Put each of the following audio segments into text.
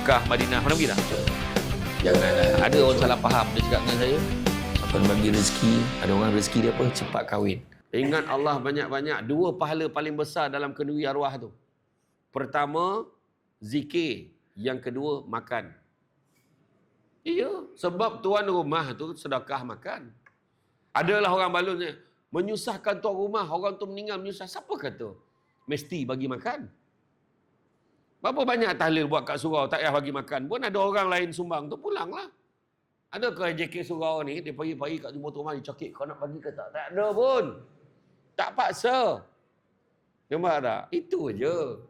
Mekah, Madinah, mana pergi dah? Janganlah. Ada orang salah faham dia cakap dengan saya. Tuan bagi rezeki, ada orang rezeki dia apa? Cepat kahwin. Ingat Allah banyak-banyak. Dua pahala paling besar dalam kenduri arwah tu. Pertama, zikir. Yang kedua, makan. Iya, sebab tuan rumah tu sedekah makan. Adalah orang balunnya, menyusahkan tuan rumah, orang tu meninggal menyusah. Siapa kata? Mesti bagi makan. Berapa banyak tahlil buat kat surau, tak payah bagi makan pun ada orang lain sumbang tu, pulanglah. Adakah JK surau ni, dia pagi-pagi kat jumpa tuan rumah, dia cakap, kau nak bagi ke tak? Tak ada pun. Tak paksa. Nampak tak? Itu je.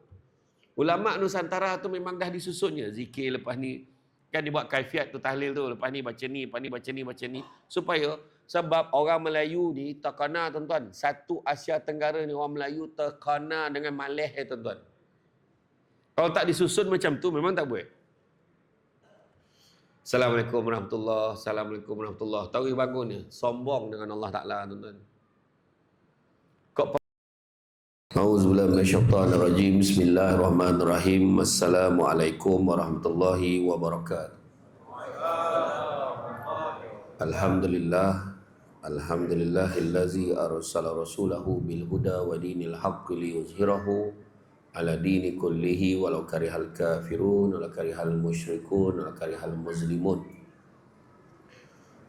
Ulama Nusantara tu memang dah disusunnya. Zikir lepas ni. Kan dia buat kaifiat tu tahlil tu. Lepas ni baca ni, lepas ni baca ni, baca ni. Supaya, sebab orang Melayu ni terkena tuan-tuan. Satu Asia Tenggara ni orang Melayu terkena dengan maleh tuan-tuan. Kalau tak disusun macam tu memang tak boleh. Assalamualaikum warahmatullahi wabarakatuh. Assalamualaikum warahmatullahi wabarakatuh. Tahu bangun ni. Sombong dengan Allah Ta'ala tuan-tuan. Kok Auzubillahi minasyaitonirrajim. Bismillahirrahmanirrahim. Assalamualaikum warahmatullahi wabarakatuh. Alhamdulillah. Alhamdulillahillazi arsala rasulahu bil huda wa dinil haqqi liyuzhirahu ala dini kullihi walau karihal kafirun walau karihal musyrikun walau karihal muslimun.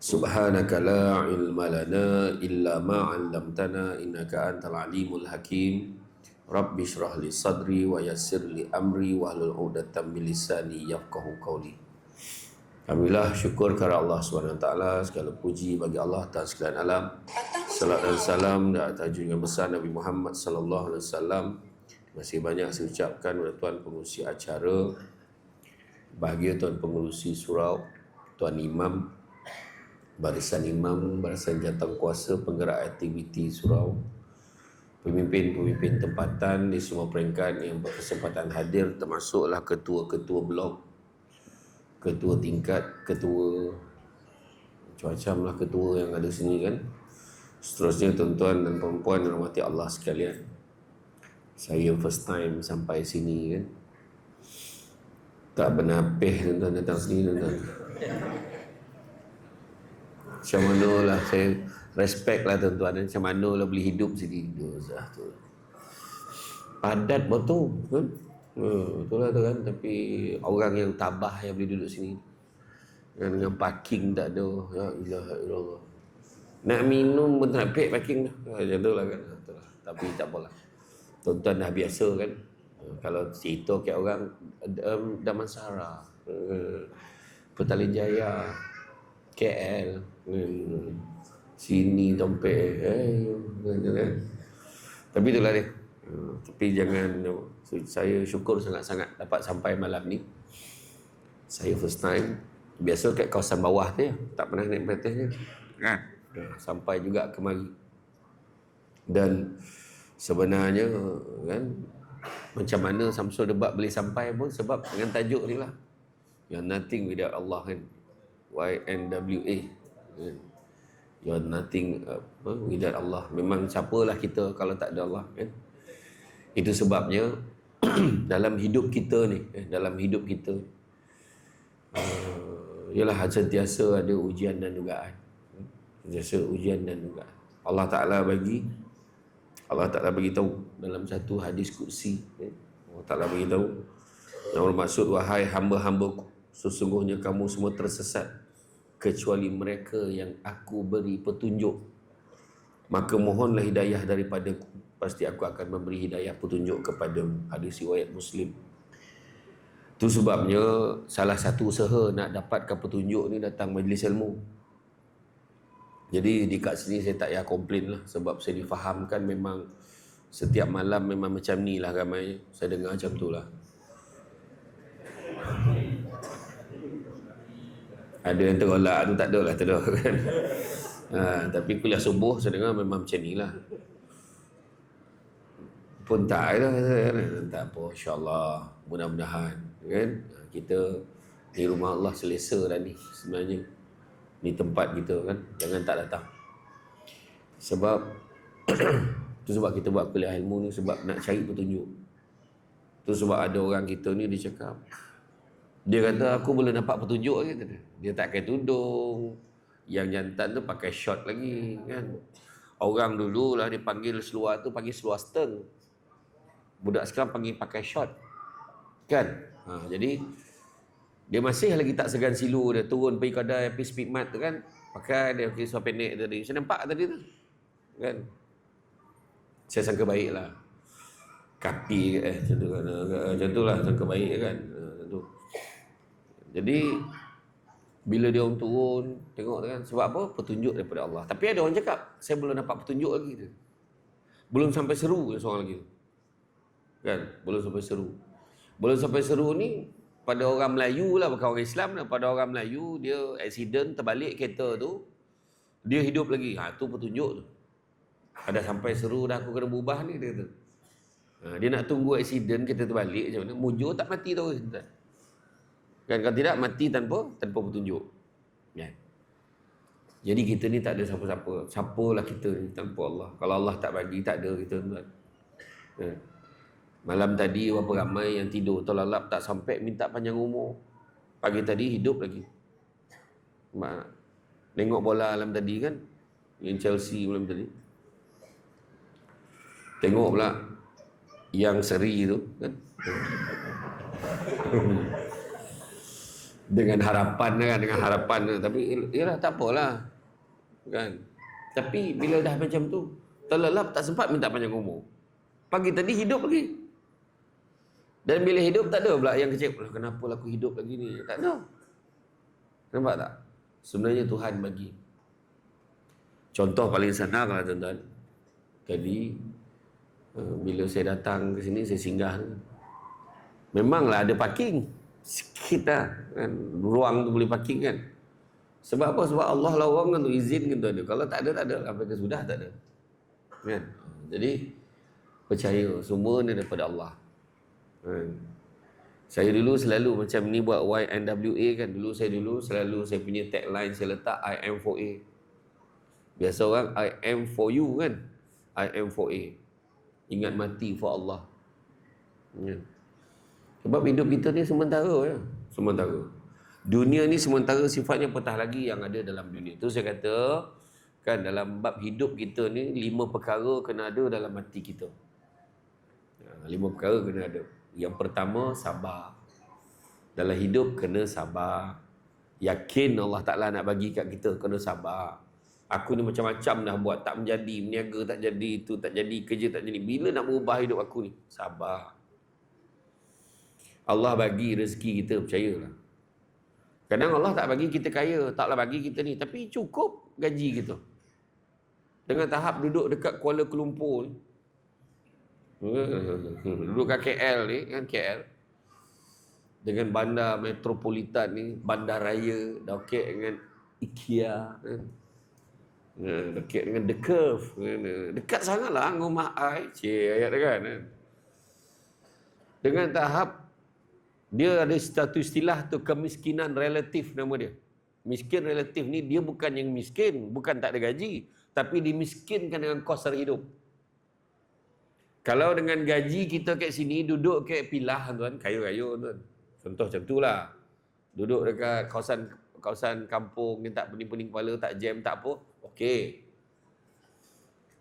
Subhanaka la ilma lana illa ma 'allamtana innaka antal alimul hakim. Rabbi shrah li sadri wa yassir li amri wahlul 'uqdatam min lisani yafqahu qawli. Alhamdulillah, syukur kepada Allah SWT. Segala puji bagi Allah atas sekalian alam. Salat dan salam dan atas junjungan besar Nabi Muhammad sallallahu alaihi wasallam. Masih banyak saya ucapkan kepada tuan pengurusi acara, bahagia tuan pengurusi surau, tuan imam, barisan imam, barisan jawatankuasa, penggerak aktiviti surau, pemimpin-pemimpin tempatan di semua peringkat yang berkesempatan hadir, termasuklah ketua-ketua blok, ketua tingkat, ketua macam-macam lah ketua yang ada sini kan. Seterusnya tuan-tuan dan perempuan yang dirahmati Allah sekalian. Saya first time sampai sini kan. Tak bernapih tuan-tuan datang sini tuan-tuan. Macam mana lah saya respect lah tuan-tuan. Macam mana lah boleh hidup sini. Dozah tu. Padat betul kan. Betul lah tu kan. Tapi orang yang tabah yang boleh duduk sini. Dengan parking tak ada. Ya ilaha illallah. Nak minum pun tak pek parking dah. Macam tu lah kan. Tapi tak apalah. Tuan-tuan dah biasa kan. Kalau cerita kat orang Damansara, Petaling Jaya, KL, sini Tompek, tapi itulah dia. Tapi jangan, saya syukur sangat-sangat dapat sampai malam ni. Saya first time, biasa kat kawasan bawah tu ya, tak pernah naik atasnya kan. Sampai juga kemari. Dan sebenarnya kan, macam mana Samsul Debat boleh sampai pun sebab dengan tajuk ni lah, You're nothing without Allah kan. YNWA kan? You're nothing without Allah. Memang siapalah kita kalau tak ada Allah kan. Itu sebabnya dalam hidup kita ni, dalam hidup kita ialah sentiasa ada ujian dan dugaan. Sentiasa ujian dan dugaan. Allah Ta'ala bagi tahu dalam satu hadis qudsi, Allah Ta'ala bagi tahu yang bermaksud, wahai hamba-hambaku, sesungguhnya kamu semua tersesat kecuali mereka yang aku beri petunjuk, maka mohonlah hidayah daripadaku, pasti aku akan memberi hidayah petunjuk kepadamu. Hadis riwayat Muslim. Itu sebabnya salah satu usaha nak dapatkan petunjuk ni datang majlis ilmu. Jadi di kat sini saya tak payah komplain lah, sebab saya difahamkan memang setiap malam memang macam ni lah ramai. Saya dengar macam tu lah. Ada yang terolak tu tak ada lah, tak ada kan. Tapi kuliah subuh saya dengar memang macam ni lah. Pun tak lah, tak apa, insyaAllah, mudah-mudahan kan. Kita di rumah Allah selesa dah ni sebenarnya. Ni tempat kita kan, jangan tak datang. Sebab itu sebab kita buat kuliah ilmu ni, sebab nak cari petunjuk. Tu sebab ada orang kita ni dia cakap, dia kata aku boleh nampak petunjuk lagi. Dia tak pakai tudung. Yang jantan tu pakai short lagi kan. Orang dulu lah dia panggil seluar tu panggil seluar stern. Budak sekarang panggil pakai short. Kan? Jadi dia masih lagi tak segan silu, dia turun pergi kedai pergi speed mat tu kan. Pakai dia pakai seluar pendek tadi. Saya nampak tadi tu. Kan? Saya sangka baik lah. Kaki macam tu kan. Macam tu lah sangka baik kan. Tu. Jadi bila dia orang turun tengok kan, sebab apa? Petunjuk daripada Allah. Tapi ada orang cakap saya belum dapat petunjuk lagi tu. Belum sampai seru seorang lagi. Kan? Belum sampai seru. Belum sampai seru ni pada orang Melayu lah, bukan orang Islam lah. Pada orang Melayu dia accident terbalik kereta tu, dia hidup lagi. Tu petunjuk tu. Ada sampai seru dah aku kena berubah ni dia kata. Dia nak tunggu accident kereta terbalik macam mana? Mujur tak mati terus. Kan kalau tidak mati tanpa petunjuk. Ya. Jadi kita ni tak ada siapa-siapa. Siapalah kita ni tanpa Allah. Kalau Allah tak bagi tak ada kita tuan. Ya. Malam tadi berapa ramai yang tidur terlalap tak sampai minta panjang umur. Pagi tadi hidup lagi. Tengok bola malam tadi kan, yang Chelsea malam tadi. Tengok pula yang seri tu kan. dengan harapan tapi yalah tak apalah kan. Tapi bila dah macam tu terlelap tak sempat minta panjang umur. Pagi tadi hidup lagi. Dan bila hidup tak ada pula yang kecil, kenapa aku hidup lagi ni? Tak ada. Nampak tak? Sebenarnya Tuhan bagi. Contoh paling senang lah tuan-tuan. Tadi bila saya datang ke sini saya singgah. Memanglah ada parking. Sikit lah kan, ruang tu boleh parking kan. Sebab apa? Sebab Allah lah orang kan tu izinkan tu ada. Kalau tak ada sampai ke sudah tak ada kan. Jadi percaya semua ni daripada Allah kan. Saya dulu selalu macam ni buat YNWA kan. Dulu selalu saya punya tagline saya letak I am for A. Biasa orang I am for you kan. I am for A. Ingat mati for Allah kan. Sebab hidup kita ni sementara ya. Sementara. Dunia ni sementara sifatnya petah lagi yang ada dalam dunia. Tu saya kata kan dalam bab hidup kita ni 5 perkara kena ada dalam hati kita. 5 perkara kena ada. Yang pertama sabar. Dalam hidup kena sabar. Yakin Allah Ta'ala nak bagi kat kita, kena sabar. Aku ni macam-macam dah buat, tak menjadi, meniaga tak jadi, itu tak jadi, kerja tak jadi. Bila nak berubah hidup aku ni? Sabar. Allah bagi rezeki kita, percayalah. Kadang Allah tak bagi kita kaya, taklah bagi kita ni, tapi cukup gaji kita. Dengan tahap duduk dekat Kuala Lumpur ni. Duduk kat KL ni, kan KL. Dengan bandar metropolitan ni, bandar raya, dekat dengan IKEA, kan. Dekat dengan The Curve, dekat sangatlah rumah I, ayat kan. Dengan tahap dia ada satu istilah tu kemiskinan relatif nama dia. Miskin relatif ni dia bukan yang miskin, bukan tak ada gaji, tapi dimiskinkan dengan kos sara hidup. Kalau dengan gaji kita kat sini duduk kat Pilah tuan, kaya-kaya tuan. Contoh macam itulah. Duduk dekat kawasan kampung ni tak pening-pening kepala, tak jam, tak apa. Okey.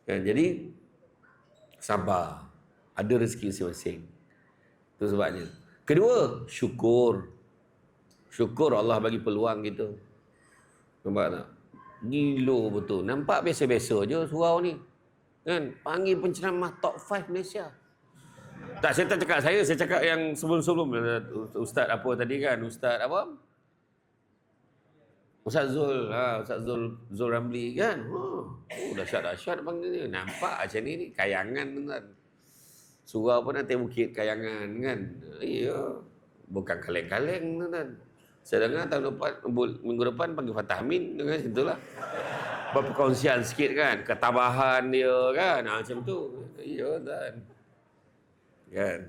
Kan, jadi sabar. Ada rezeki masing-masing. Itu sebabnya. Kedua, syukur. Syukur Allah bagi peluang kita. Nampak tak? Gila betul. Nampak biasa-biasa je surau ni. Kan? Panggil penceramah top 5 Malaysia. Tak, saya tak cakap saya cakap yang sebelum-sebelum. Ustaz apa tadi kan? Ustaz apa? Ustaz Zul. Ustaz Zul Ramli kan? Dahsyat-dahsyat panggil dia. Nampak macam ni kayangan kan? Surau pun nanti Bukit Kayangan kan. Ya. Bukan kaleng-kaleng kan. Saya dengar tahun depan, minggu depan panggil Fatah Amin kan, itulah. Berperkongsian sikit kan, ketabahan dia kan. Macam tu. Ya kan. Kan.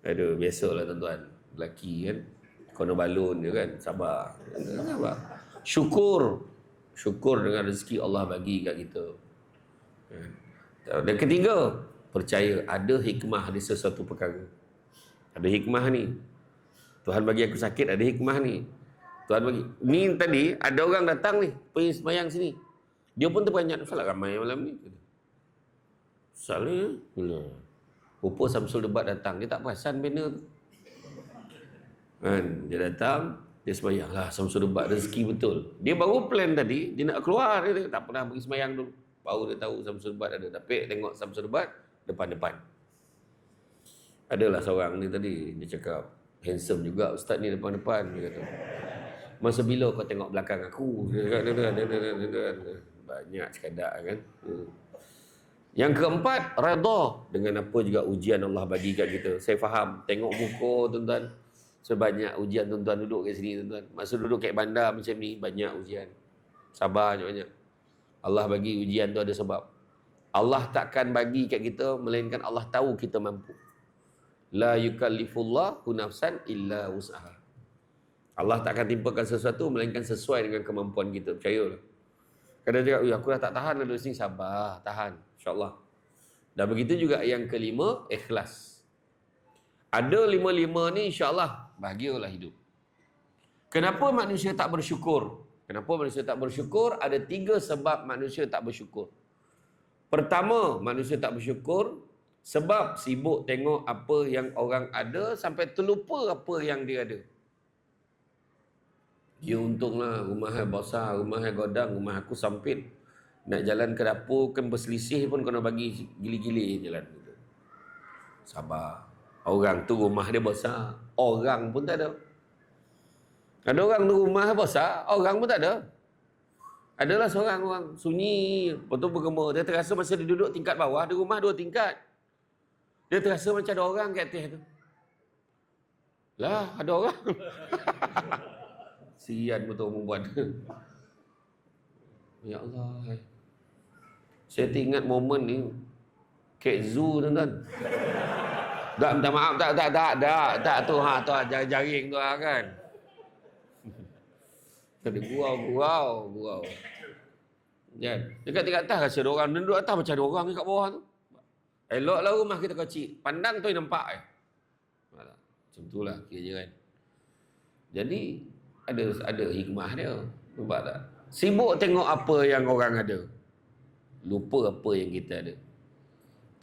Aduh, biasalah tuan-tuan. Lelaki kan. Kono balon dia kan. Sabar. Sabar. Syukur. Syukur dengan rezeki Allah bagi kat kita. Dan ketiga, percaya ada hikmah di sesuatu perkara. Ada hikmah ni. Tuhan bagi aku sakit, ada hikmah ni. Tuhan bagi. Ni tadi ada orang datang ni, pergi sembahyang sini. Dia pun terperanjat, salah ramai malam ni. Salah bila Rupa Samsul Debat datang, dia tak perasan banner tu. Kan, dia datang, dia sembahyang lah. Samsul Debat rezeki betul. Dia baru plan tadi, dia nak keluar, dia tak pernah pergi sembahyang dulu. Baru dia tahu Samsul Debat ada. Tapi tengok Samsul Debat depan-depan. Adalah seorang ni tadi, dia cakap, handsome juga ustaz ni depan-depan, dia kata. Masa bila kau tengok belakang aku? Banyak cekadak kan. Yang keempat, redha dengan apa juga ujian Allah bagi kat kita. Saya faham, tengok muka tuan-tuan, sebanyak ujian tuan-tuan duduk kat sini tuan-tuan. Masa duduk kat bandar macam ni, banyak ujian. Sabar banyak-banyak. Allah bagi ujian tu ada sebab. Allah takkan bagi kat kita, melainkan Allah tahu kita mampu. La yukallifullahu nafsan illa wus'aha. Allah takkan timpakan sesuatu melainkan sesuai dengan kemampuan kita. Percayalah. Kadang cakap, aku dah tak tahan duduk sini. Sabar, tahan. InsyaAllah. Dan begitu juga yang kelima, ikhlas. Ada lima-lima ni insyaAllah, bahagialah hidup. Kenapa manusia tak bersyukur? Kenapa manusia tak bersyukur? Ada 3 sebab manusia tak bersyukur. Pertama, manusia tak bersyukur sebab sibuk tengok apa yang orang ada sampai terlupa apa yang dia ada. Ya untunglah rumah besar, rumah godang, rumah aku sempit. Nak jalan ke dapur kan berselisih pun kena bagi gili-gili jalan. Sabar. Orang tu rumah dia besar, orang pun tak ada. Ada orang tu rumah besar, orang pun tak ada. Adalah seorang orang sunyi, betul bergema. Dia terasa masa dia duduk tingkat bawah, di rumah 2 tingkat. Dia terasa macam ada orang kat atas tu. Lah, ada orang. Sian betul perempuan. Ya Allah. Saya teringat momen ni. Kat zoo tuan-tuan. Tak, minta maaf. Tak tu. Tu jaring tu kan. Tadi gurau. Kan? Dekat tingkat atas rasa ada orang. Dan duduk atas macam ada orang kat bawah tu. Eloklah rumah kita kecil. Pandang tu nampak macam tu lah kira kan. Jadi ada hikmah dia. Nampak tak? Sibuk tengok apa yang orang ada. Lupa apa yang kita ada.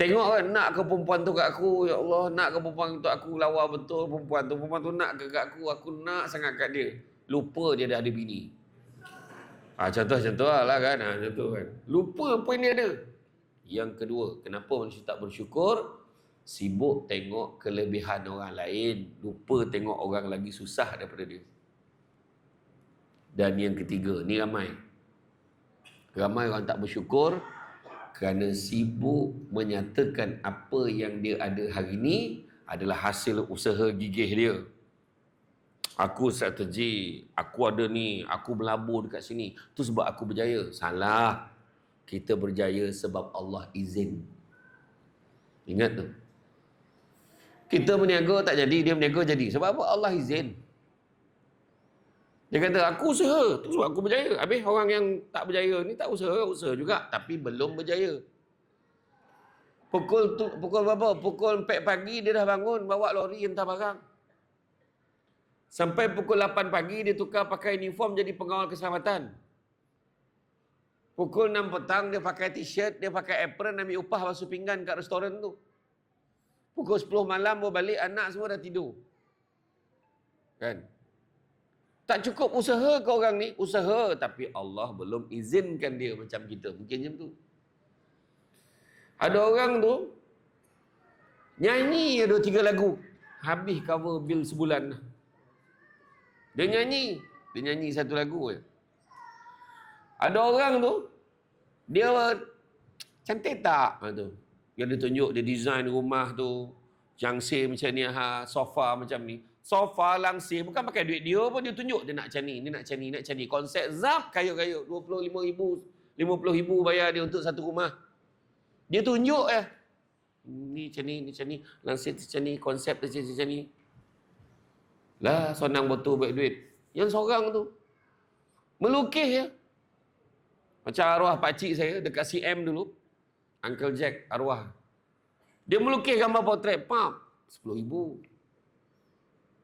Tengok kan, nak ke perempuan tu kat aku, ya Allah, nak ke perempuan tu aku lawa betul perempuan tu nak ke kat aku nak sangat kat dia. Lupa dia dah ada bini. Contoh lah kan, macam tu kan. Lupa apa yang dia ada. Yang kedua, kenapa manusia tak bersyukur? Sibuk tengok kelebihan orang lain, lupa tengok orang lagi susah daripada dia. Dan yang ketiga, ni ramai orang tak bersyukur kerana sibuk menyatakan apa yang dia ada hari ini adalah hasil usaha gigih dia. Aku strategi, aku ada ni, aku melabur dekat sini, tu sebab aku berjaya. Salah. Kita berjaya sebab Allah izin. Ingat tu. Kita berniaga tak jadi, dia berniaga jadi. Sebab apa? Allah izin. Dia kata, aku usaha, tu sebab aku berjaya. Habis orang yang tak berjaya ni tak usaha juga. Tapi belum berjaya. Pukul berapa? Pukul 4 pagi dia dah bangun, bawa lori hantar barang. Sampai pukul 8 pagi dia tukar pakai uniform jadi pengawal keselamatan. Pukul 6 petang dia pakai t-shirt, dia pakai apron, ambil upah basuh pinggan kat restoran tu. Pukul 10 malam baru balik, anak semua dah tidur. Kan? Tak cukup usaha ke orang ni? Usaha, tapi Allah belum izinkan dia macam kita. Mungkin macam tu. Ada orang tu, nyanyi 2-3 lagu. Habis cover bil sebulan. Dia nyanyi 1 lagu je. Ada orang tu, dia cantik tak? Tu. Yang dia tunjuk, dia design rumah tu, langsir macam ni, sofa macam ni. Sofa langsir, bukan pakai duit dia pun, dia tunjuk. Dia nak macam ni, dia nak macam ni. Konsep zap, kayu-kayu. 25,000, 50,000 bayar dia untuk satu rumah. Dia tunjuk je. Ni macam ni. Langsir macam ni, konsep macam ni. Lah, sonang betul buat duit. Yang seorang tu, melukis je. Macam arwah pakcik saya dekat CM dulu. Uncle Jack arwah. Dia melukis gambar potret, pam, 10,000.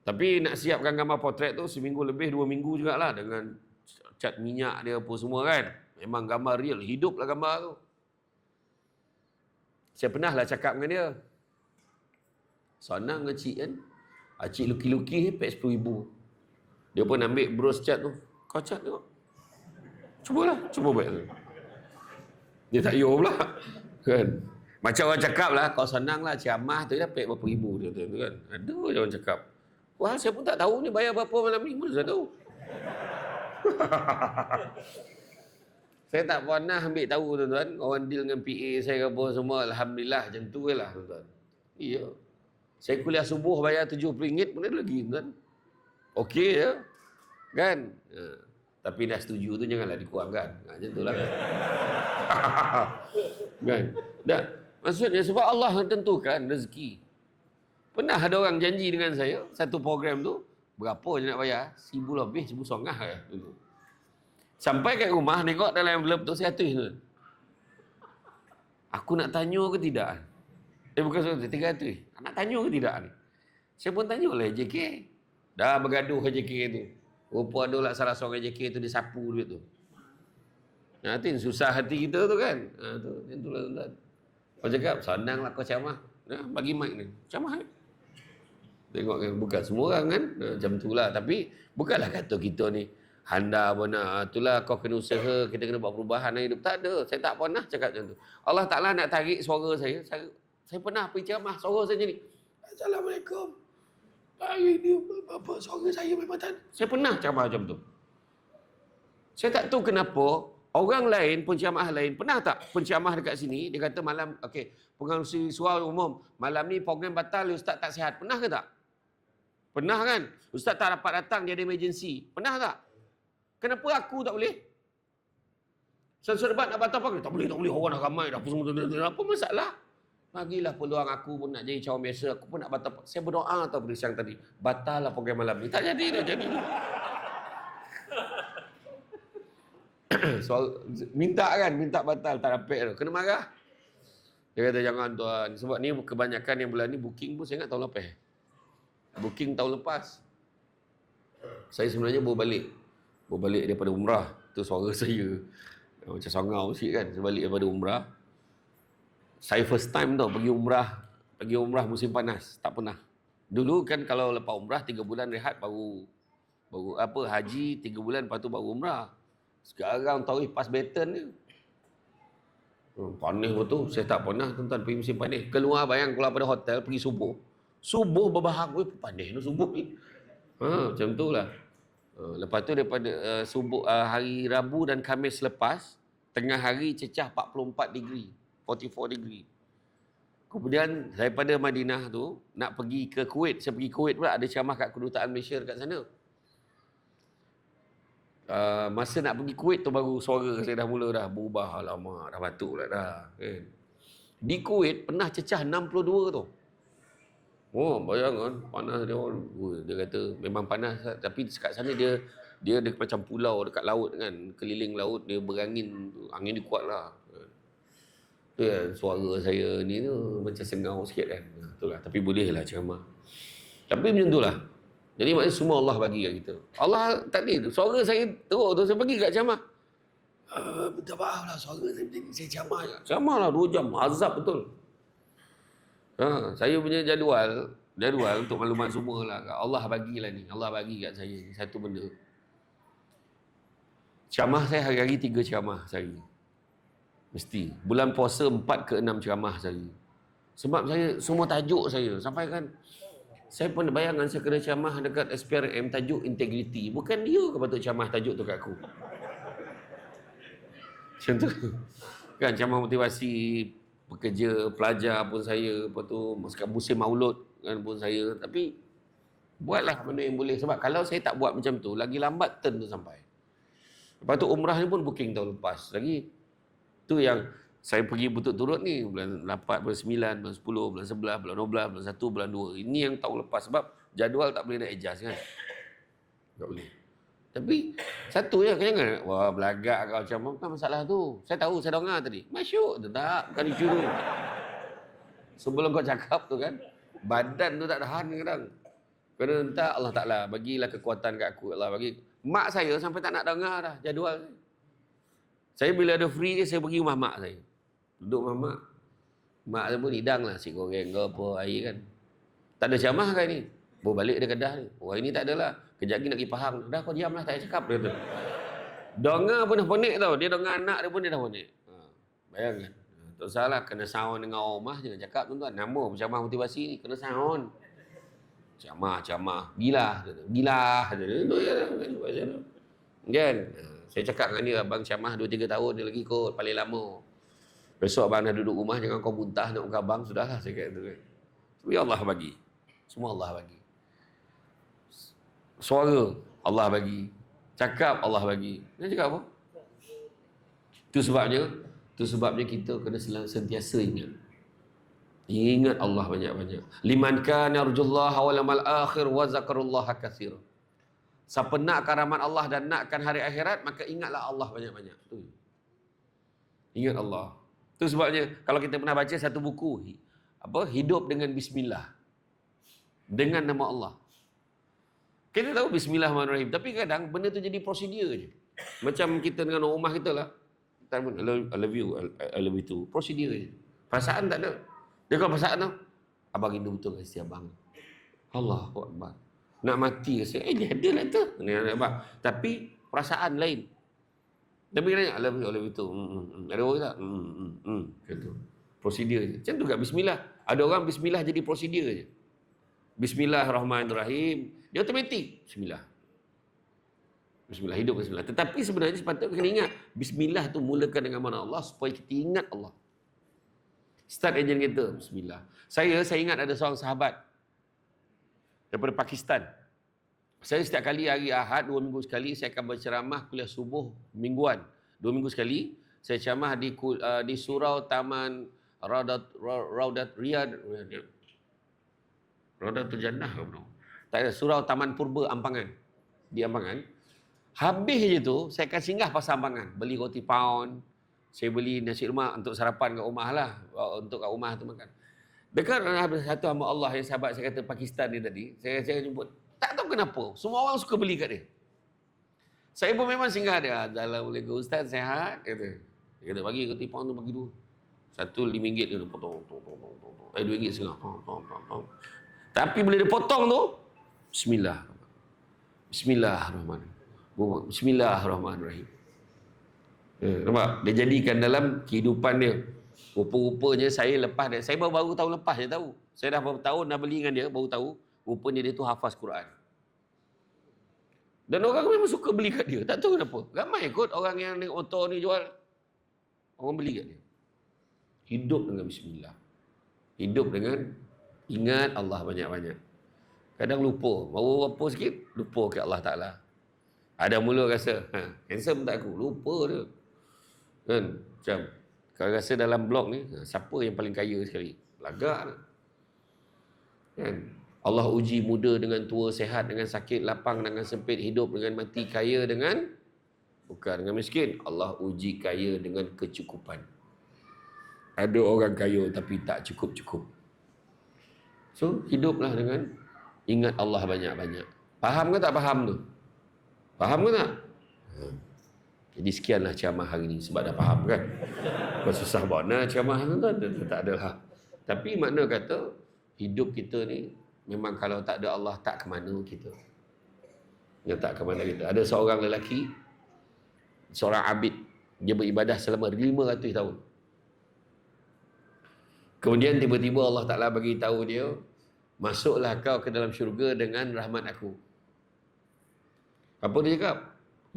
Tapi nak siapkan gambar potret tu seminggu lebih, 2 minggu jugalah dengan cat minyak dia apa semua kan. Memang gambar real, hidup lah gambar tu. Saya pernah lah cakap dengan dia. Senang cik kan. Cik lukis-lukis, pek 10,000. Dia pun ambil bros cat tu. Kau cat tengok. Cubalah, cuba baik tu. Dia tak yo pula. Kan. Macam orang cakap lah, kau senang lah ceramah tu dah pek berapa ribu dia tu kan. Ada je orang cakap. Wah, saya pun tak tahu ni bayar berapa malam ni, mana saya tahu. Saya tak pernah ambil tahu tuan-tuan. Orang deal dengan PA saya ke apa semua. Alhamdulillah macam tu je lah tuan-tuan. Iya. Saya kuliah subuh bayar RM70 pun ada lagi tuan. Okey je. Kan? Tapi dah setuju tu janganlah dikurangkan. Macam tu lah kan. Kan? Dah. Maksudnya sebab Allah tentukan rezeki. Pernah ada orang janji dengan saya, satu program tu, berapa je nak bayar? 1,000 lebih, 1,500 lah dulu. Sampai kat rumah, tengok dalam envelope tu, saya tulis tu. Aku nak tanya ke tidak? Bukan soalan, 300. Nak tanya ke tidak ni? Saya pun tanya oleh JK. Dah bergaduh ke JK tu. Rupa ada lah salah seorang JK tu, dia sapu duit tu. Nanti susah hati kita tu kan. Itulah tuan-tuan. Kau cakap, senang lah kau ceramah. Bagi mic ni. Ceramah ni. Tengok kan, bukan semua orang kan. Macam tu lah. Tapi, bukanlah kata kita ni, handa pun nak. Itulah kau kena usaha, kita kena buat perubahan dalam hidup. Tak ada. Saya tak pernah cakap macam tu. Allah Ta'ala nak tarik suara saya. Saya pernah pergi ceramah, suara saya jadi, Assalamualaikum. Hari ni, apa suara saya memang tak. Saya pernah ceramah macam tu. Saya tak tahu kenapa, orang lain, penceramah lain, pernah tak penceramah dekat sini, dia kata malam, okey, pengerusi suara umum, malam ni program batal, Ustaz tak sihat. Pernah ke tak? Pernah kan? Ustaz tak dapat datang, dia ada emergency. Pernah tak? Kenapa aku tak boleh? Sensor debat nak batal apa? Tak boleh. Orang dah ramai dah. Apa masalah? Bagilah peluang aku pun nak jadi cawan biasa. Aku pun nak batal. Saya berdoa atau berisiang tadi. Batal lah program malam ni. Tak jadi dah jadi. Soal minta batal tak dapat tu. Kena marah. Dia kata jangan tuan. Sebab ni kebanyakan yang bulan ni booking pun saya ingat tahun lepas. Booking tahun lepas. Saya sebenarnya baru balik daripada umrah. Tu suara saya macam sangau sikit kan. Saya balik daripada umrah. Saya first time tau pergi umrah musim panas. Tak pernah. Dulu kan kalau lepas umrah 3 bulan rehat baru haji 3 bulan lepas tu baru umrah. Sekarang tahu pas baton ni. Panas betul. Saya tak pernah tuan-tuan pergi musim panas. Keluar pada hotel pergi subuh. Subuh berbahak. Panas ni subuh ni. Macam tu lah. Lepas tu daripada subuh hari Rabu dan Khamis lepas, tengah hari cecah 44 degree. 44 degree. Kemudian daripada Madinah tu nak pergi ke Kuwait. Saya pergi Kuwait pula, ada ceramah kat kedutaan Malaysia dekat sana. Masa nak pergi Kuwait tu baru suara saya dah mula dah berubah. Alamak, dah batuk pula dah. Kan? Di Kuwait pernah cecah 62 tu. Oh, bayangkan panas dia orang. Dia kata memang panas tapi dekat sana dia ada macam pulau dekat laut kan, keliling laut dia berangin, angin dia kuat lah. Tu kan suara saya ni tu macam sengau sikit kan. Itulah, tapi boleh lah ceramah. Tapi macam tu lah. Jadi maknanya semua Allah bagi kat kita. Allah takdir. Suara saya teruk tu saya pergi kat ceramah. Minta maaf lah suara saya ceramah je. Ceramah lah 2 jam. Azab betul. Saya punya jadual untuk maklumat semua lah. Allah bagilah ni. Allah bagi kat saya ni satu benda. Ceramah saya hari-hari 3 ceramah sehari. Mesti. Bulan puasa 4 ke 6 ceramah sehari. Sebab saya, semua tajuk saya. Sampai kan, saya pun bayangkan saya kena ceramah dekat SPRM tajuk integriti. Bukan dia ke patut ceramah tajuk tu kat aku. Macam tu. Kan ceramah motivasi pekerja, pelajar pun saya. Lepas tu, musim maulud kan pun saya. Tapi, buatlah benda yang boleh. Sebab kalau saya tak buat macam tu, lagi lambat turn tu sampai. Lepas tu umrah ni pun booking tahun lepas. Lagi, tu yang saya pergi berturut-turut ni bulan 8, bulan 9, bulan 10, bulan 11, bulan 12, bulan 1, bulan 2. Ini yang tahun lepas sebab jadual tak boleh nak adjust kan. Tak boleh. Tapi satu je jangan wah belagak kau macam apa masalah tu. Saya tahu saya dengar tadi. Masyuk tu tak bukan isu tu. Sebelum kau cakap tu kan, badan tu tak tahan kadang. Kena minta Allah Ta'ala, bagilah kekuatan kat aku. Allah bagi. Mak saya sampai tak nak dengar dah jadual. Saya bila ada free je, saya pergi rumah mak saya. Duduk rumah mak. Mak saya pun hidang lah, si goreng ke apa, air kan. Tak ada ceramah kan ni? Bawa balik dia Kedah ni. Orang ini tak adalah. Kejap lagi nak pergi Pahang. Dah kau diam lah, tak payah cakap. Dia kata. Dengar pun dah ponik tau. Dia dengar anak dia pun dia dah ponik. Bayangkan. Tak salah, kena sound dengan rumah. Jangan cakap tuan-tuan. Nama penceramah motivasi ni, kena sound. Ceramah. Gilah. Gilah. Kan? Saya cakap dengan dia, abang ceramah 2-3 tahun dia lagi kot. Paling lama. Besok abang dah duduk rumah, jangan kau muntah nak muka abang. Sudahlah saya kata tu kan. Tapi Allah bagi. Semua Allah bagi. Suara Allah bagi. Cakap Allah bagi. Dia cakap apa? Itu sebabnya kita kena sentiasa ingat. Ingat Allah banyak-banyak. Liman kana yarjullaha wal yawmal akhir wa zakarullaha katsira. Siapa nakkan rahmat Allah dan nakkan hari akhirat, maka ingatlah Allah banyak-banyak. Tu. Ingat Allah. Itu sebabnya kalau kita pernah baca satu buku, Hidup dengan Bismillah. Dengan nama Allah. Kita tahu Bismillahirrahmanirrahim, tapi kadang benda tu jadi prosedur je. Macam kita dengan rumah kita lah. I love you, I love you too. Prosedur je. Perasaan tak ada. Dia kalau perasaan tu, abang rindu betul kasi abang. Allahu Akbar. Nak mati kasi, dia ada lah tu. Tapi perasaan lain. Tapi kena I love you too. Ada orang tak? Gitu. Prosedur je. Macam tu kat Bismillah. Ada orang Bismillah jadi prosedur je. Bismillahirrahmanirrahim. Dia automatik. Bismillah. Bismillah, hidup Bismillah. Tetapi sebenarnya sepatutnya kena ingat. Bismillah tu mulakan dengan mana Allah supaya kita ingat Allah. Start engine kita. Bismillah. Saya ingat ada seorang sahabat daripada Pakistan. Saya setiap kali hari Ahad, 2 minggu sekali, saya akan berceramah kuliah subuh mingguan. 2 minggu sekali. Saya ceramah di surau Taman Raudat Riyad. Raudatul Jannah ke belum? Tak ada, surau Taman Purba Ampangan. Di Ampangan. Habis je tu, saya akan singgah pasar Ampangan. Beli roti pound. Saya beli nasi lemak untuk sarapan kat rumah lah. Untuk kat rumah tu makan. Dekat satu hamba Allah yang sahabat saya kata Pakistan ni tadi. Saya jemput. Tak tahu kenapa. Semua orang suka beli kat dia. Saya pun memang singgah dia. Assalamualaikum Ustaz, sihat? Kata. Dia kata, bagi roti pound tu, bagi 2. Satu RM5 dia potong. RM2.5. Potong. Tapi bila dia potong tu, Bismillahirrahmanirrahim. Nampak? Dia jadikan dalam kehidupan dia. Rupa-rupanya saya lepas dia. Saya baru tahun lepas je tahu. Saya dah berapa tahun dah beli dengan dia, baru tahu. Rupanya dia tu hafaz Quran. Dan orang memang suka beli kat dia. Tak tahu kenapa. Ramai kot orang yang naik motor ni jual. Orang beli kat dia. Hidup dengan Bismillah. Hidup dengan ingat Allah banyak-banyak. Kadang lupa. Baru apa sikit, lupa ke Allah Ta'ala. Ada mula rasa, handsome tak aku? Lupa dia. Kan? Macam, kalau rasa dalam blog ni, siapa yang paling kaya sekali? Lagak. Kan? Allah uji muda dengan tua, sehat dengan sakit, lapang dengan sempit, hidup dengan mati, kaya dengan bukan dengan miskin. Allah uji kaya dengan kecukupan. Ada orang kaya tapi tak cukup-cukup. So, hiduplah dengan ingat Allah banyak-banyak. Faham ke tak faham tu? Faham ke tak? Jadi sekianlah ceramah hari ni. Sebab dah faham kan? Kau susah mana ceramah tu tak ada lah. Tapi makna kata, hidup kita ni, memang kalau tak ada Allah, tak ke mana kita. Ya, tak ke mana kita. Ada seorang lelaki, seorang abid, dia beribadah selama 500 tahun. Kemudian tiba-tiba Allah Ta'ala bagi tahu dia, masuklah kau ke dalam syurga dengan rahmat aku. Apa dia cakap?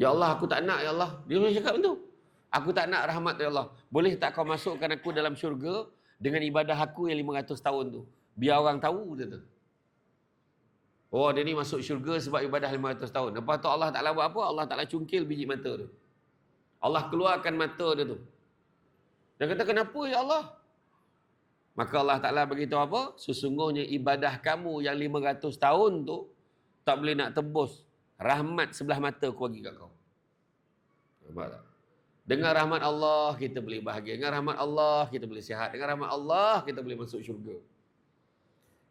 Ya Allah, aku tak nak, ya Allah. Dia cakap macam tu. Aku tak nak rahmat, ya Allah. Boleh tak kau masukkan aku dalam syurga dengan ibadah aku yang 500 tahun tu? Biar orang tahu, dia tu. Oh, dia ni masuk syurga sebab ibadah 500 tahun. Lepas tu Allah Ta'ala buat apa? Allah Ta'ala cungkil biji mata tu. Allah keluarkan mata dia tu. Dia kata, kenapa ya Allah? Maka Allah Ta'ala beritahu apa? Sesungguhnya ibadah kamu yang 500 tahun tu tak boleh nak tebus rahmat sebelah mata aku bagi kat kau. Nampak tak? Dengan rahmat Allah kita boleh bahagia. Dengan rahmat Allah kita boleh sihat. Dengan rahmat Allah kita boleh masuk syurga.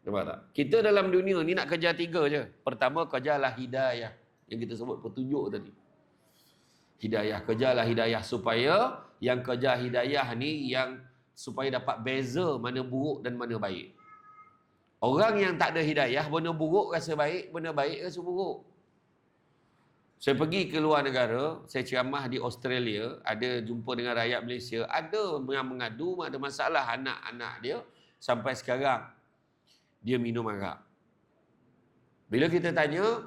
Nampak tak? Kita dalam dunia ni nak kerja 3 je. Pertama, kerjalah hidayah. Yang kita sebut petunjuk tadi. Hidayah. Kerjalah hidayah supaya yang kerja hidayah ni yang supaya dapat beza mana buruk dan mana baik. Orang yang tak ada hidayah, benda buruk rasa baik, benda baik rasa buruk. Saya pergi ke luar negara, saya ceramah di Australia, ada jumpa dengan rakyat Malaysia, ada yang mengadu, ada masalah anak-anak dia, sampai sekarang dia minum arak. Bila kita tanya,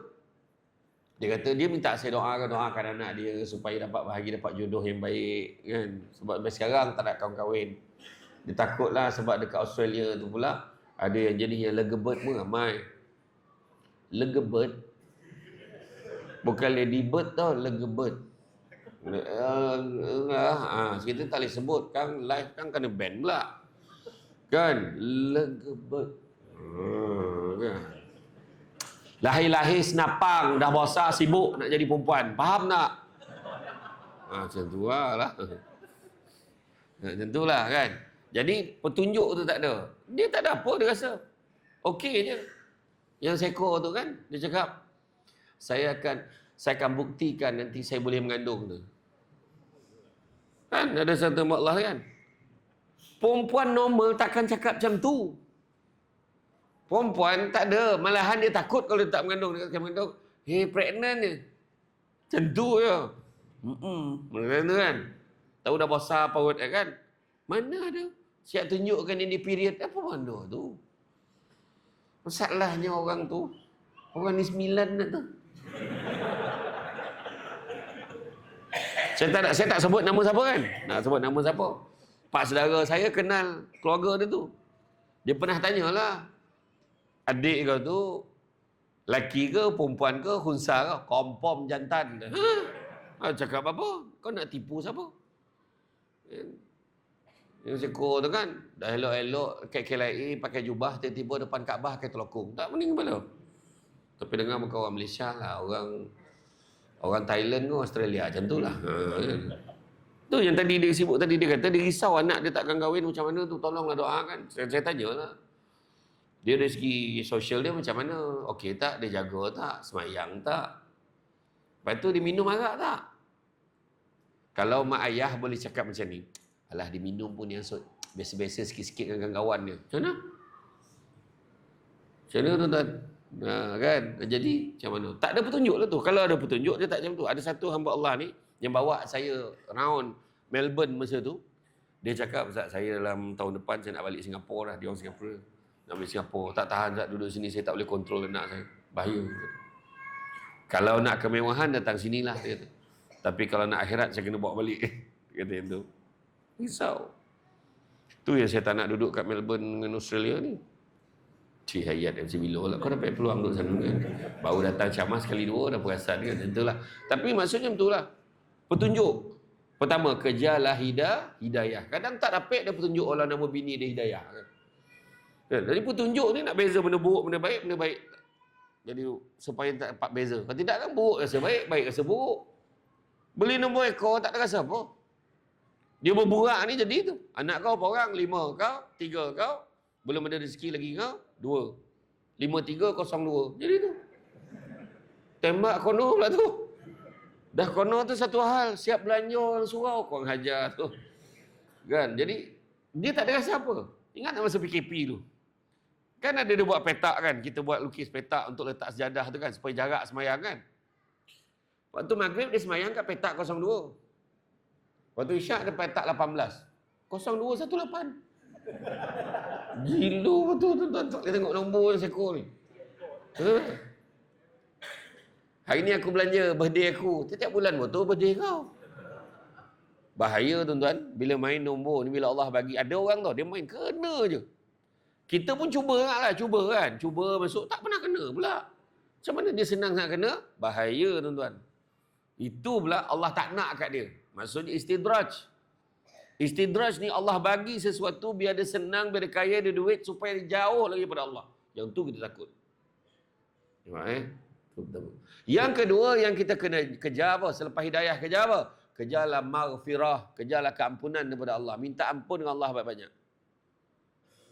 dia kata dia minta saya doakan anak dia supaya dapat bahagia, dapat jodoh yang baik, kan? Sebab sampai sekarang tak nak kahwin. Dia takutlah sebab dekat Australia tu pula ada yang jenis yang legebird pun ramai. Legebird bukan ladybird tau, legebird. Kita tak boleh sebut kan, live kan kena ban pula. Kan? Legebird. Kan? Lahir-lahir senapang, dah besar sibuk nak jadi perempuan. Faham tak? Macam tu lah. Macam tu lah kan. Jadi petunjuk tu tak ada. Dia tak ada apa, dia rasa okey je. Yang seekor tu kan, dia cakap, saya akan buktikan nanti saya boleh mengandung tu. Kan ada satu Allah kan. Perempuan normal takkan cakap macam tu. Perempuan tak ada, malahan dia takut kalau dia tak mengandung, dia akan mengandung. Hey, pregnant je. Macam tu je. Mana kan? Tahu dah besar perut kan? Mana ada? Siap tunjukkan ini period. Apa benda tu? Masalahnya orang tu, orang ni 9 dah tu. Saya tak sebut nama siapa kan? Nak sebut nama siapa? Pak saudara saya kenal keluarga dia tu. Dia pernah tanyalah, adik kau tu laki ke, perempuan ke, khunsa ke? Kompom jantan. Cakap apa? Kau nak tipu siapa? Yang seekor tu kan, dah elok-elok KLIA pakai jubah, tiba-tiba depan Kaabah pakai telokong. Tak pening kepala. Tapi dengar muka orang Malaysia lah, orang Thailand ke Australia macam tu lah. Tu yang tadi dia sibuk tadi, dia kata dia risau anak dia takkan kahwin macam mana tu, tolonglah doakan. Saya tanyalah. Dia dari segi sosial dia macam mana? Okey tak? Dia jaga tak? Semayang tak? Lepas tu dia minum arak tak? Kalau mak ayah boleh cakap macam ni, alah dia minum pun yang biasa-biasa sikit-sikit dengan kawan dia. Macam mana? Macam mana tuan-tuan? Kan? Jadi macam mana? Tak ada petunjuk lah tu. Kalau ada petunjuk dia tak macam tu. Ada satu hamba Allah ni yang bawa saya round Melbourne masa tu. Dia cakap, Ustaz, saya dalam tahun depan saya nak balik Singapura dah. Dia orang Singapura. Nak balik Singapura. Tak tahan Ustaz duduk sini, saya tak boleh kontrol anak saya. Bahaya. Kalau nak kemewahan datang sinilah dia kata. Tapi kalau nak akhirat saya kena bawa balik. Dia kata yang tu. Risau. Tu yang saya tak nak duduk kat Melbourne dengan Australia ni. Cik Hayat MC Bilo lah. Kau dapat peluang duduk sana kan. Baru datang ceramah sekali dua dah perasan kan. Tentulah. Tapi maksudnya betul lah. Petunjuk. Pertama, kejarlah hidayah. Kadang tak dapat dia petunjuk orang nama bini dia hidayah kan. Jadi petunjuk ni nak beza benda buruk, benda baik. Jadi supaya tak dapat beza. Kalau tidak kan buruk rasa baik, baik rasa buruk. Beli nombor ekor tak ada rasa apa. Dia berburak ni jadi tu. Anak kau berapa orang? 5 kau, 3 kau. Belum ada rezeki lagi kau, 2. 5302. Jadi tu. Tembak kono pula tu. Dah kono tu satu hal. Siap belanja orang surau, korang hajar tu. Kan? Jadi, dia tak ada rasa apa. Ingat tak masa PKP tu? Kan ada dia buat petak kan? Kita buat lukis petak untuk letak sejadah tu kan? Supaya jarak semayang kan? Waktu maghrib dia semayang kat petak 02. Waktu isyak dia petak 18. 0218. Gila betul tuan-tuan. Dia tengok nombor seekor ni. Hari ni aku belanja birthday aku. Setiap bulan betul birthday kau. Bahaya tuan-tuan. Bila main nombor ni, bila Allah bagi. Ada orang tau, dia main kena je. Kita pun cuba lah. Cuba kan. Cuba masuk. Tak pernah kena pula. Macam mana dia senang nak kena? Bahaya tuan-tuan. Itu pula Allah tak nak kat dia. Maksudnya istidraj. Istidraj ni Allah bagi sesuatu biar dia senang, biar dia kaya, dia duit supaya dia jauh lagi daripada Allah. Yang tu kita takut. Nampak Yang kedua yang kita kena kejar apa? Selepas hidayah kejar apa? kejarlah maghfirah, kejarlah keampunan daripada Allah. Minta ampun dengan Allah banyak-banyak.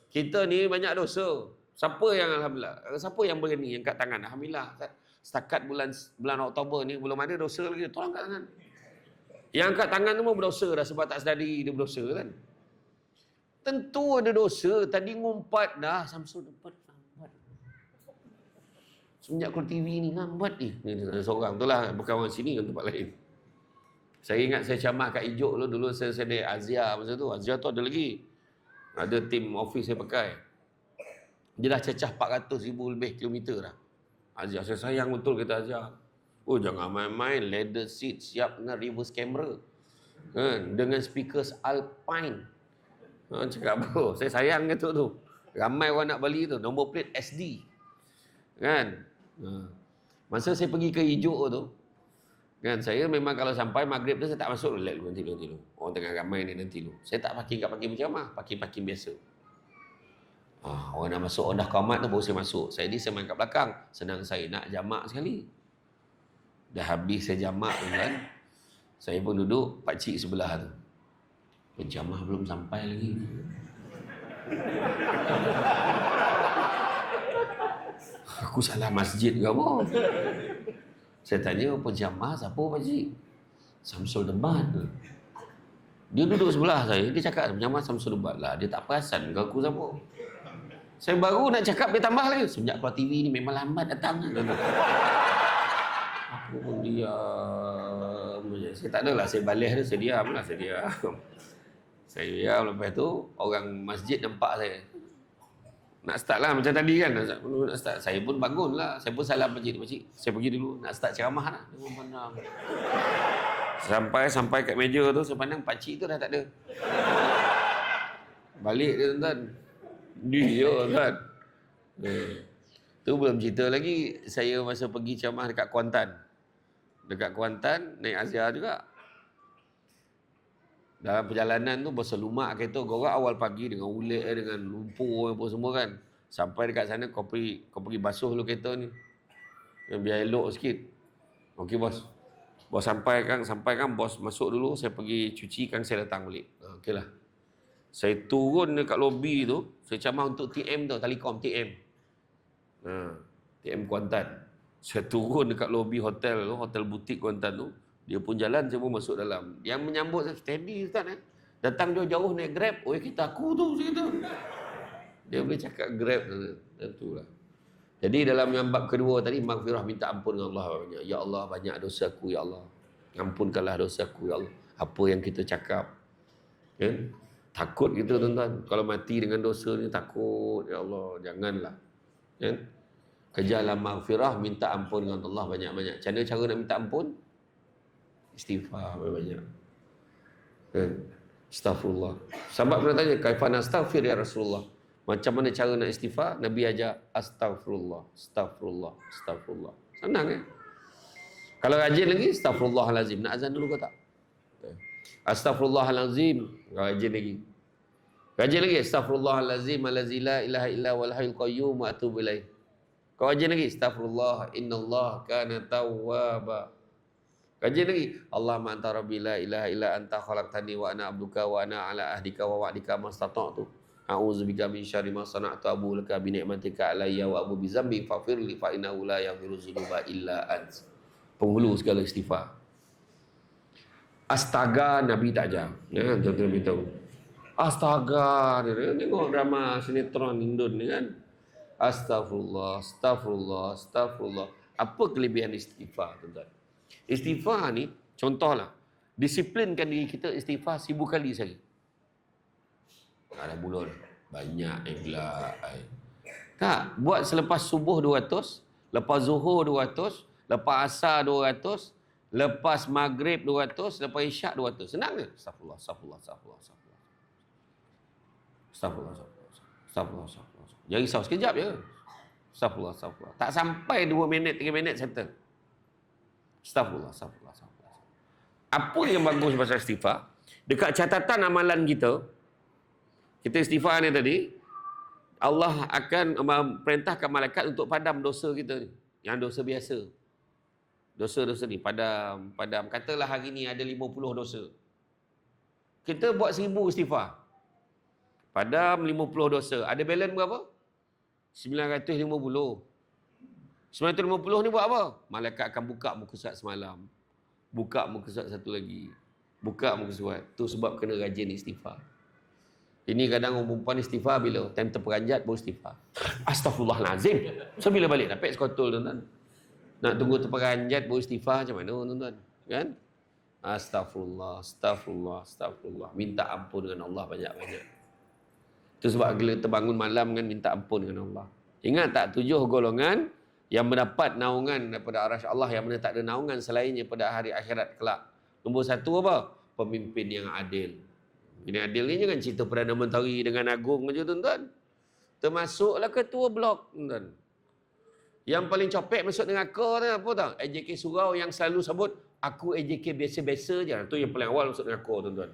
Kita ni banyak dosa. Siapa yang alhamdulillah? Siapa yang berani yang kat tangan? Alhamdulillah. Setakat bulan Oktober ni belum ada dosa lagi. Tolong kat tangan. Yang angkat tangan tu pun berdosa dah sebab tak sedari dia berdosa kan. Tentu ada dosa. Tadi ngumpat dah. Samsul dapat lambat. Semenjak keluar TV ni lambat ni. Ni seorang tu lah. Bukan orang sini kan tempat lain. Saya ingat saya camah kat Ijuk dulu saya ada Azia masa tu. Azia tu ada lagi. Ada tim office saya pakai. Dia dah cecah 400,000 lebih kilometer dah. Azia, saya sayang betul kata Azia. Oh jangan main-main, leather seat siap dengan reverse camera. Dengan speakers Alpine. Cakap bro, saya sayang kata tu. Ramai orang nak beli tu, nombor plate SD. Kan? Masa saya pergi ke Ijuk tu, kan saya memang kalau sampai maghrib tu saya tak masuk nanti dulu. Orang tengah ramai ni nanti dulu. Saya tak parking kat parking berjamaah, parking biasa. Orang nak masuk, orang dah qamat tu baru saya masuk. Saya main kat belakang. Senang saya nak jamak sekali. Dah habis saya jamak tu kan. Saya pun duduk pakcik sebelah tu. Penjamah belum sampai lagi. Aku salah masjid ke apa? Saya tanya penjamah siapa pakcik? Samsul Debat. Dia duduk sebelah saya. Dia cakap penjamah Samsul Debat lah. Dia tak perasan ke aku siapa. Saya baru nak cakap dia tambah lagi. Sejak keluar TV ni memang lambat datang. Aku pun diam. Saya tak adalah. Saya balik tu saya diam lah. Saya diam. Lepas tu orang masjid nampak saya. Nak start lah macam tadi kan. Nak start. Saya pun bangun lah. Saya pun salam pakcik. Saya pergi dulu. Nak start ceramah lah. Dia pun pandang. Sampai kat meja tu saya pandang pakcik tu dah tak ada. Balik dia tuan-tuan. Dia kan. Tu belum cerita lagi. Saya masa pergi ceramah dekat Kuantan. Naik Azia juga. Dalam perjalanan tu berselumak kereta. Gorak awal pagi dengan ulet, dengan lumpur apa semua kan. Sampai dekat sana kau pergi basuh dulu kereta ni. Biar elok sikit. Okey bos. Bos sampai kan bos masuk dulu. Saya pergi cuci kan saya datang balik. Okey lah. Saya turun dekat lobi tu, saya camah untuk TM tu, Telekom TM. TM Kuantan. Saya turun dekat lobi hotel tu, hotel butik Kuantan tu. Dia pun jalan, saya pun masuk dalam. Yang menyambut saya, steady Ustaz Datang jauh-jauh naik Grab. Oh, kita aku tu, saya kata. Dia boleh cakap Grab tu. Tentulah. Jadi dalam yang bab kedua tadi, maghfirah, minta ampun dengan Allah banyak. Ya Allah, banyak dosa aku, Ya Allah. Ampunkanlah dosa aku, Ya Allah. Apa yang kita cakap. Kan? Takut kita tuan-tuan. Kalau mati dengan dosa ni takut. Ya Allah, janganlah. Kan? Kejarlah maghfirah, minta ampun dengan Allah banyak-banyak. Macam mana cara nak minta ampun? Istighfar banyak-banyak. Kan? Astaghfirullah. Sahabat pernah tanya, kaifan astaghfir ya Rasulullah? Macam mana cara nak istighfar? Nabi ajar astaghfirullah, astaghfirullah, astaghfirullah. Senang kan? Kalau rajin lagi, astaghfirullahalazim. Nak azan dulu ke tak? Astaghfirullahalazim. Rajin lagi. Rajin lagi. Astaghfirullahalazim. Allazi la ilaha illa wal hayyul qayyum wa atubu ilaih. Kau rajin lagi. Astaghfirullah. Innallah kana tawwaba. Rajin lagi. Allahumma anta rabbi la ilaha illa anta khalaqtani wa ana abduka wa ana ala ahdika wa wa'dika mastata'tu. A'udzubika min syarri ma sana'tu abu laka bi ni'matika alayya wa abu bi dzambi faghfirli fa innahu la yaghfiru dzunuba illa ant. Penghulu segala istighfar. Astaga Nabi tak ajar. Ya, tuan-tuan beritahu. Astaga. Dia tengok drama sinetron Indon ni kan. Astaghfirullah, astaghfirullah, astaghfirullah. Apa kelebihan istighfar, tuan-tuan? Istighfar ni, contohlah. Disiplinkan diri kita istighfar 1000 kali sehari. Ada bulan. Banyak pula. Tak, buat selepas subuh 200, lepas zuhur 200, lepas asar 200, lepas maghrib 200, lepas isyak 200. Senang ke? Astagfirullah, astagfirullah, astagfirullah, astagfirullah. Astagfirullah, astagfirullah, astagfirullah. Jangan risau sekejap je. Astagfirullah, astagfirullah. Tak sampai 2 minit, 3 minit settle. Astagfirullah, astagfirullah, astagfirullah. Apa yang bagus pasal istighfar? Dekat catatan amalan kita istighfar ni tadi, Allah akan perintahkan malaikat untuk padam dosa kita ni. Yang dosa biasa. Dosa-dosa ni padam. Katalah hari ni ada 50 dosa. Kita buat 1000 istighfar. Padam 50 dosa. Ada balance berapa? 950. 950 ni buat apa? Malaikat akan buka muka surat semalam. Buka muka surat satu lagi. Buka muka surat. Tu sebab kena rajin istighfar. Ini kadang orang perempuan istighfar bila time terperanjat baru istighfar. Astaghfirullahalazim. So bila balik dapat sekotol tuan-tuan. Nak tunggu terperanjat baru istighfar macam mana tuan-tuan? Kan? Astagfirullah. Minta ampun dengan Allah banyak-banyak. Itu sebab bila terbangun malam kan minta ampun dengan Allah. Ingat tak 7 golongan yang mendapat naungan daripada arasy Allah, yang mana tak ada naungan selainnya pada hari akhirat kelak. Nombor 1 apa? Pemimpin yang adil. Ini adil ni jangan cerita Perdana Menteri dengan agung je tuan-tuan. Termasuklah ketua blok tuan-tuan. Yang paling copek masuk neraka tu apa tau? AJK Surau yang selalu sebut aku AJK biasa-biasa je. Tu yang paling awal masuk neraka tuan-tuan.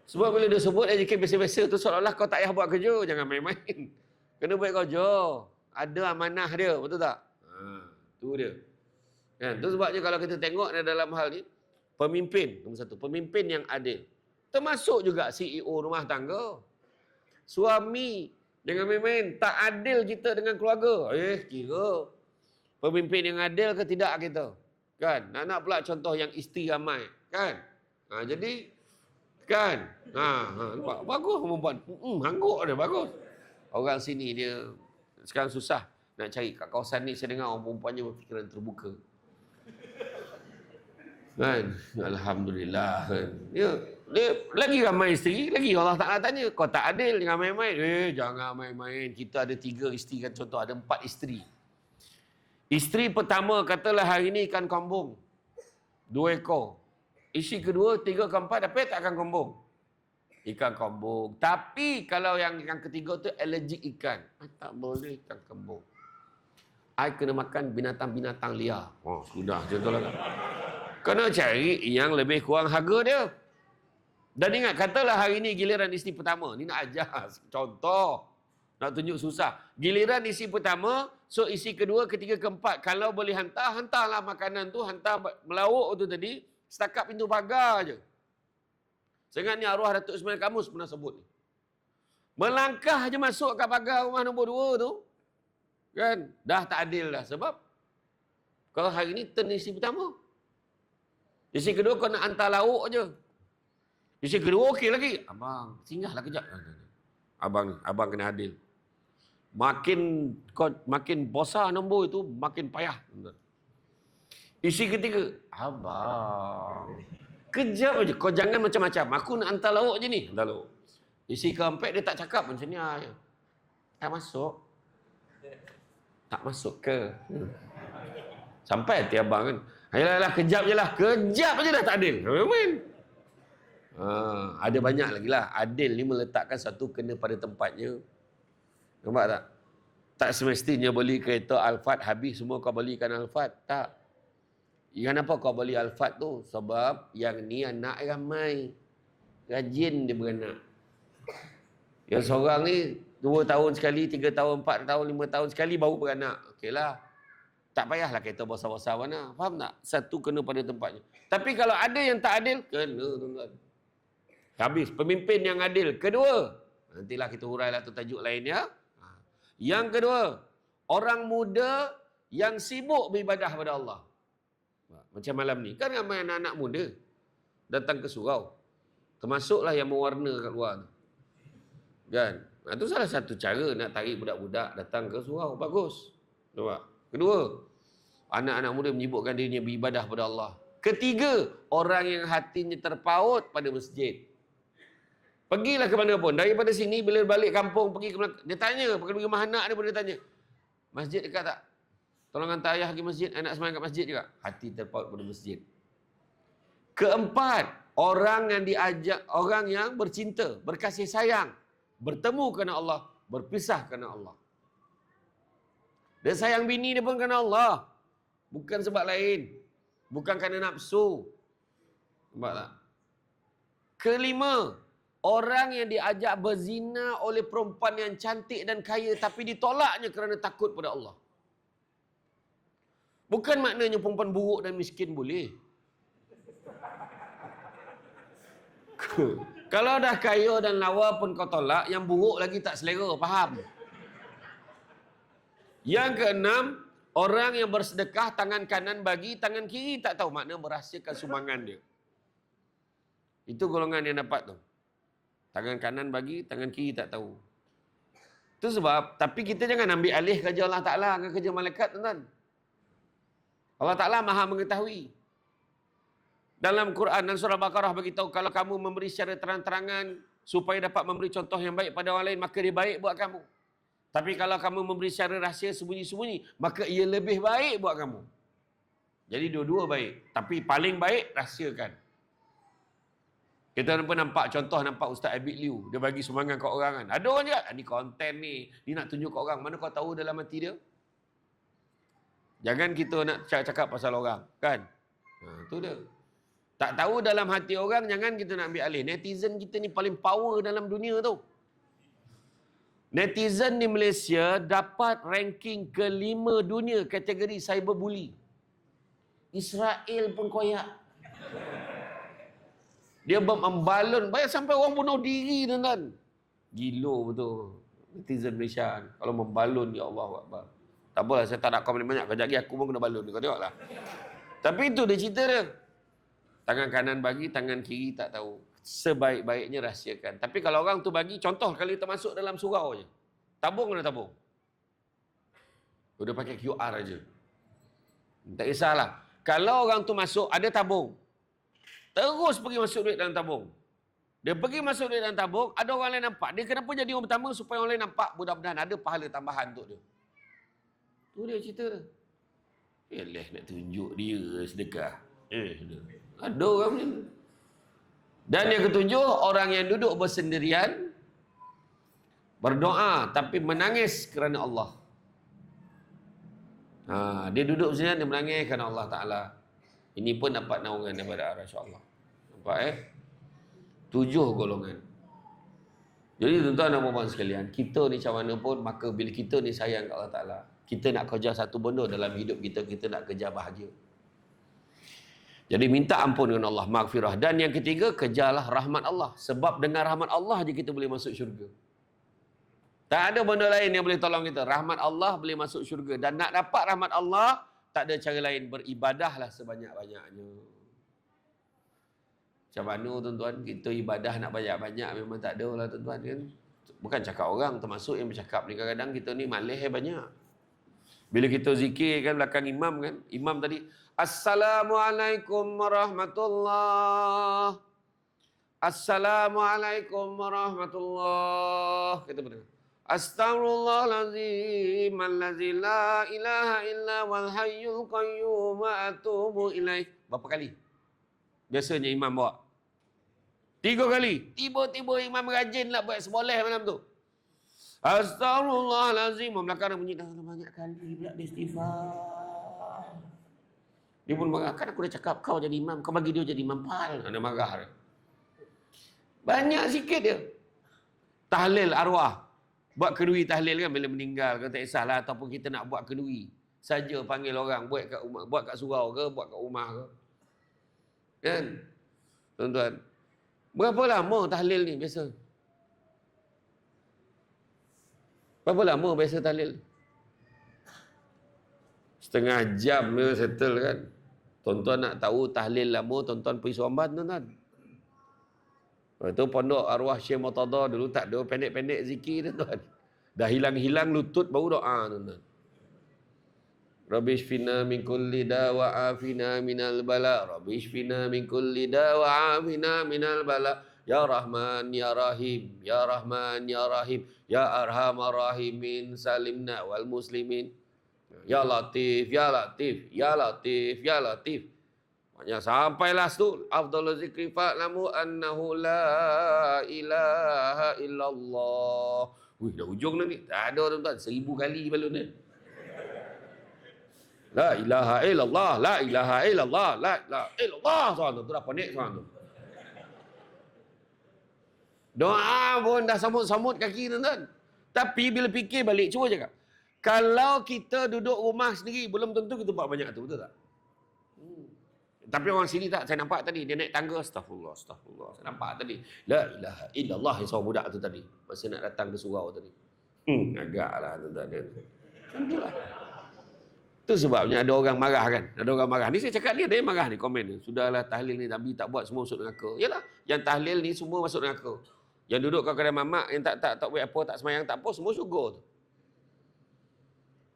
Sebab bila dia sebut AJK biasa-biasa tu seolah-olah kau tak payah buat kerja, jangan main-main. Kena buat kerja. Ada amanah dia, betul tak? Tu dia. Kan? Tu sebabnya kalau kita tengok dalam hal ni, pemimpin, nombor 1, pemimpin yang adil. Termasuk juga CEO rumah tangga. Suami, jangan main-main. Tak adil kita dengan keluarga. Kira. Pemimpin yang adil ke tidak kita? Kan? Nak pula contoh yang isteri ramai. Kan? Jadi, kan? Nampak? Bagus perempuan. Hangguk dia, bagus. Orang sini dia sekarang susah nak cari kat kawasan ni. Saya dengar orang perempuannya berfikiran terbuka. Kan? Alhamdulillah. Kan? Dia lagi ramai isteri, lagi Allah Ta'ala tanya, kau tak adil, jangan main-main. Jangan main-main. Kita ada 3 isteri kan, contoh ada 4 isteri. Isteri pertama katalah hari ni ikan kambung 2 ekor. Isteri kedua 3 ke 4 dapat tak ikan kambung? Ikan kambung. Tapi kalau yang ketiga tu allergic ikan. Tak boleh ikan kambung. I kena makan binatang-binatang liar. Sudah contohlah. Kena cari yang lebih kurang harga dia. Dan ingat, katalah hari ni giliran isteri pertama. Ni nak ajar contoh. Nak tunjuk susah. Giliran isteri pertama, so isteri kedua, ketiga, keempat. Kalau boleh hantarlah makanan tu, hantar melauk tu tadi, setakat pintu pagar je. Seingat ni arwah Datuk Ismail Kamus pernah sebut ni. Melangkah je masuk kat pagar rumah nombor 2 tu, kan, dah tak adil dah. Sebab, kalau hari ni turn isteri pertama. Isteri kedua kau nak hantar lauk je. Isteri kedua okey lagi. Abang, singgahlah kejap. Abang kena adil. Makin besar nombor itu, makin payah. Isteri ketiga, abang, kejap aja. Kau jangan macam-macam. Aku nak hantar lauk je ni. Hantar lauk. Isteri keempat dia tak cakap macam ni. Tak masuk. Tak masuk ke? Sampai hati abang kan. Ayolah, kejap je lah. Kejap je dah tak adil. Ada banyak lagi lah. Adil ni meletakkan satu kena pada tempatnya. Nampak tak? Tak semestinya beli kereta Alphard habis semua kau belikan Alphard. Tak. Kenapa kau beli Alphard tu? Sebab yang ni anak ramai. Rajin dia beranak. Yang seorang ni 2 tahun sekali, 3 tahun, 4 tahun, 5 tahun sekali baru beranak. Okeylah. Tak payahlah kereta besar-besar mana. Faham tak? Satu kena pada tempatnya. Tapi kalau ada yang tak adil, kena tuan-tuan. Habis. Pemimpin yang adil. Kedua. Nantilah kita hurailah tu tajuk lain ya. Yang kedua. Orang muda yang sibuk beribadah kepada Allah. Macam malam ni. Kan ramai anak-anak muda datang ke surau. Termasuklah yang mewarna kat luar tu. Kan? Itu salah satu cara nak tarik budak-budak datang ke surau. Bagus. Nampak? Kedua, anak-anak muda menyibukkan dirinya beribadah kepada Allah. Ketiga, orang yang hatinya terpaut pada masjid. Pergilah ke mana pun. Daripada sini, bila balik kampung, pergi ke mana, dia tanya, pergi rumah anak dia pun dia tanya, masjid dekat tak? Tolong hantar ayah pergi masjid, anak semayang kat masjid juga. Hati terpaut pada masjid. Keempat, orang yang diajak, orang yang bercinta, berkasih sayang, bertemu kerana Allah, berpisah kerana Allah. Dia sayang bini dia pun kerana Allah. Bukan sebab lain. Bukan kerana nafsu. Nampak tak? Kelima, orang yang diajak berzina oleh perempuan yang cantik dan kaya tapi ditolaknya kerana takut pada Allah. Bukan maknanya perempuan buruk dan miskin boleh. Kalau dah kaya dan lawa pun kau tolak, yang buruk lagi tak selera, faham? Yang keenam, orang yang bersedekah tangan kanan bagi, tangan kiri tak tahu, makna merahsiakan sumbangan dia. Itu golongan yang dapat tu. Tangan kanan bagi, tangan kiri tak tahu. Itu sebab, tapi kita jangan ambil alih kerja Allah Ta'ala dengan kerja malaikat, tuan-tuan. Allah Ta'ala maha mengetahui. Dalam Quran dan surah Baqarah beritahu, kalau kamu memberi secara terang-terangan supaya dapat memberi contoh yang baik pada orang lain, maka dia baik buat kamu. Tapi kalau kamu memberi secara rahsia sembunyi-sembunyi, maka ia lebih baik buat kamu. Jadi dua-dua baik. Tapi paling baik, rahsiakan. Kita pun nampak contoh, nampak Ustaz Abid Liu. Dia bagi sumbangan ke orang kan. Ada orang cakap, ni konten ni. Dia nak tunjuk ke orang. Mana kau tahu dalam hati dia? Jangan kita nak cakap pasal orang. Kan? Tu dia. Tak tahu dalam hati orang, jangan kita nak ambil alih. Netizen kita ni paling power dalam dunia tu. Netizen di Malaysia dapat ranking ke-5 dunia kategori cyberbully. Israel pun koyak. Dia membalon, banyak sampai orang bunuh diri, tuan-tuan. Gila betul. Netizen Malaysia kalau membalon, ya Allah Akbar. Tak apalah, saya tak nak komen banyak. Kejap lagi aku pun kena balon. Kau tengoklah. Tapi itu dia cerita dia. Tangan kanan bagi, tangan kiri tak tahu. Sebaik-baiknya rahsiakan. Tapi kalau orang tu bagi, contoh kali termasuk dalam surau je. Tabung kena tabung. Udah pakai QR aja. Tak kisahlah. Kalau orang tu masuk, ada tabung. Terus pergi masuk duit dalam tabung. Dia pergi masuk duit dalam tabung, ada orang lain nampak. Dia kenapa jadi orang pertama supaya orang lain nampak? Mudah-mudahan ada pahala tambahan untuk dia. Tu dia cerita dia. Yalah, nak tunjuk dia sedekah. Ada orang macam tu. Dan yang ketujuh, orang yang duduk bersendirian, berdoa tapi menangis kerana Allah. Dia duduk bersendirian, dia menangis kerana Allah Ta'ala. Ini pun dapat naungan daripada arasy Allah. Nampak 7 golongan. Jadi tuan-tuan dan puan-puan sekalian, kita ni macam mana pun, maka bila kita ni sayang kat Allah Ta'ala, kita nak kejar satu benda dalam hidup kita, kita nak kejar bahagia. Jadi minta ampun dengan Allah, maghfirah. Dan yang ketiga, kejarlah rahmat Allah. Sebab dengan rahmat Allah je kita boleh masuk syurga. Tak ada benda lain yang boleh tolong kita. Rahmat Allah boleh masuk syurga. Dan nak dapat rahmat Allah, tak ada cara lain. Beribadahlah sebanyak-banyaknya. Macam mana tuan-tuan, kita ibadah nak banyak-banyak memang tak ada lah tuan-tuan kan. Bukan cakap orang, termasuk yang bercakap ni. Kadang-kadang kita ni malih banyak. Bila kita zikir kan belakang imam kan, imam tadi, Assalamualaikum warahmatullahi. Assalamualaikum warahmatullahi. Kita betul. Astaghfirullahalazim allazi la ilaha illa wal hayyul qayyum wa atubu ilaih. Berapa kali? Biasanya imam bawa 3 kali. Tiba-tiba imam rajin lah buat seboleh malam tu. Astaghfirullahalazim. Belakang bunyi dah banyak kali pula dia istighfar. Dia pun marah, kan aku dah cakap kau jadi imam, kau bagi dia jadi imam pal. Dia marah dia. Banyak sikit dia. Tahlil arwah. Buat kedui tahlil kan bila meninggal ke, tak kisahlah, ataupun kita nak buat kedui. Saja panggil orang buat kat rumah, buat kat surau ke, buat kat rumah ke. Kan? Tuan-tuan. Berapa lama tahlil ni biasa? Berapa lama biasa tahlil? Setengah jam dia settle kan. Tuan-tuan nak tahu tahlil lama, tuan-tuan pergi Suamban tuan-tuan. Lepas tu pondok arwah Syekh Murtada dulu tak ada pendek-pendek zikir tuan-tuan. Dah hilang-hilang lutut baru doa tuan-tuan. Rabbi shfina min kulli da wa afina minal bala. Rabbi shfina min kulli da wa afina minal bala. Ya Rahman, Ya Rahim, Ya Rahman, Ya Rahim, Ya Arhamar Rahimin, salimna wal muslimin. Ya Latif, Ya Latif, Ya Latif, Ya Latif. Maknanya sampailah situ. Afdalul zikri fa'lamu annahu la ilaha illallah. Wih, dah hujung dah ni. Tak ada tuan-tuan. 1000 kali balon ni. La ilaha illallah, la ilaha illallah, la ilaha illallah. Soalan tu dah penik soalan tu. Doa pun dah samut-samut kaki tuan-tuan. Tapi bila fikir balik, cuba cakap. Kalau kita duduk rumah sendiri, belum tentu kita buat banyak tu, betul tak? Tapi orang sini tak, saya nampak tadi, dia naik tangga, astagfirullah, astagfirullah. Saya nampak tadi, la ilaha illallah yang seorang budak tu tadi. Masa nak datang ke surau tadi. Agaklah tuan-tuan. Macam tu lah. Tu sebabnya ada orang marah kan. Ada orang marah. Ni saya cakap dia, ada yang marah ni, komen ni. Sudahlah tahlil ni, Nabi tak buat, semua masuk neraka. Yalah, yang tahlil ni semua masuk neraka. Yang duduk kat kedai mamak, yang tak buat apa, tak semayang, tak apa, semua syurga tu.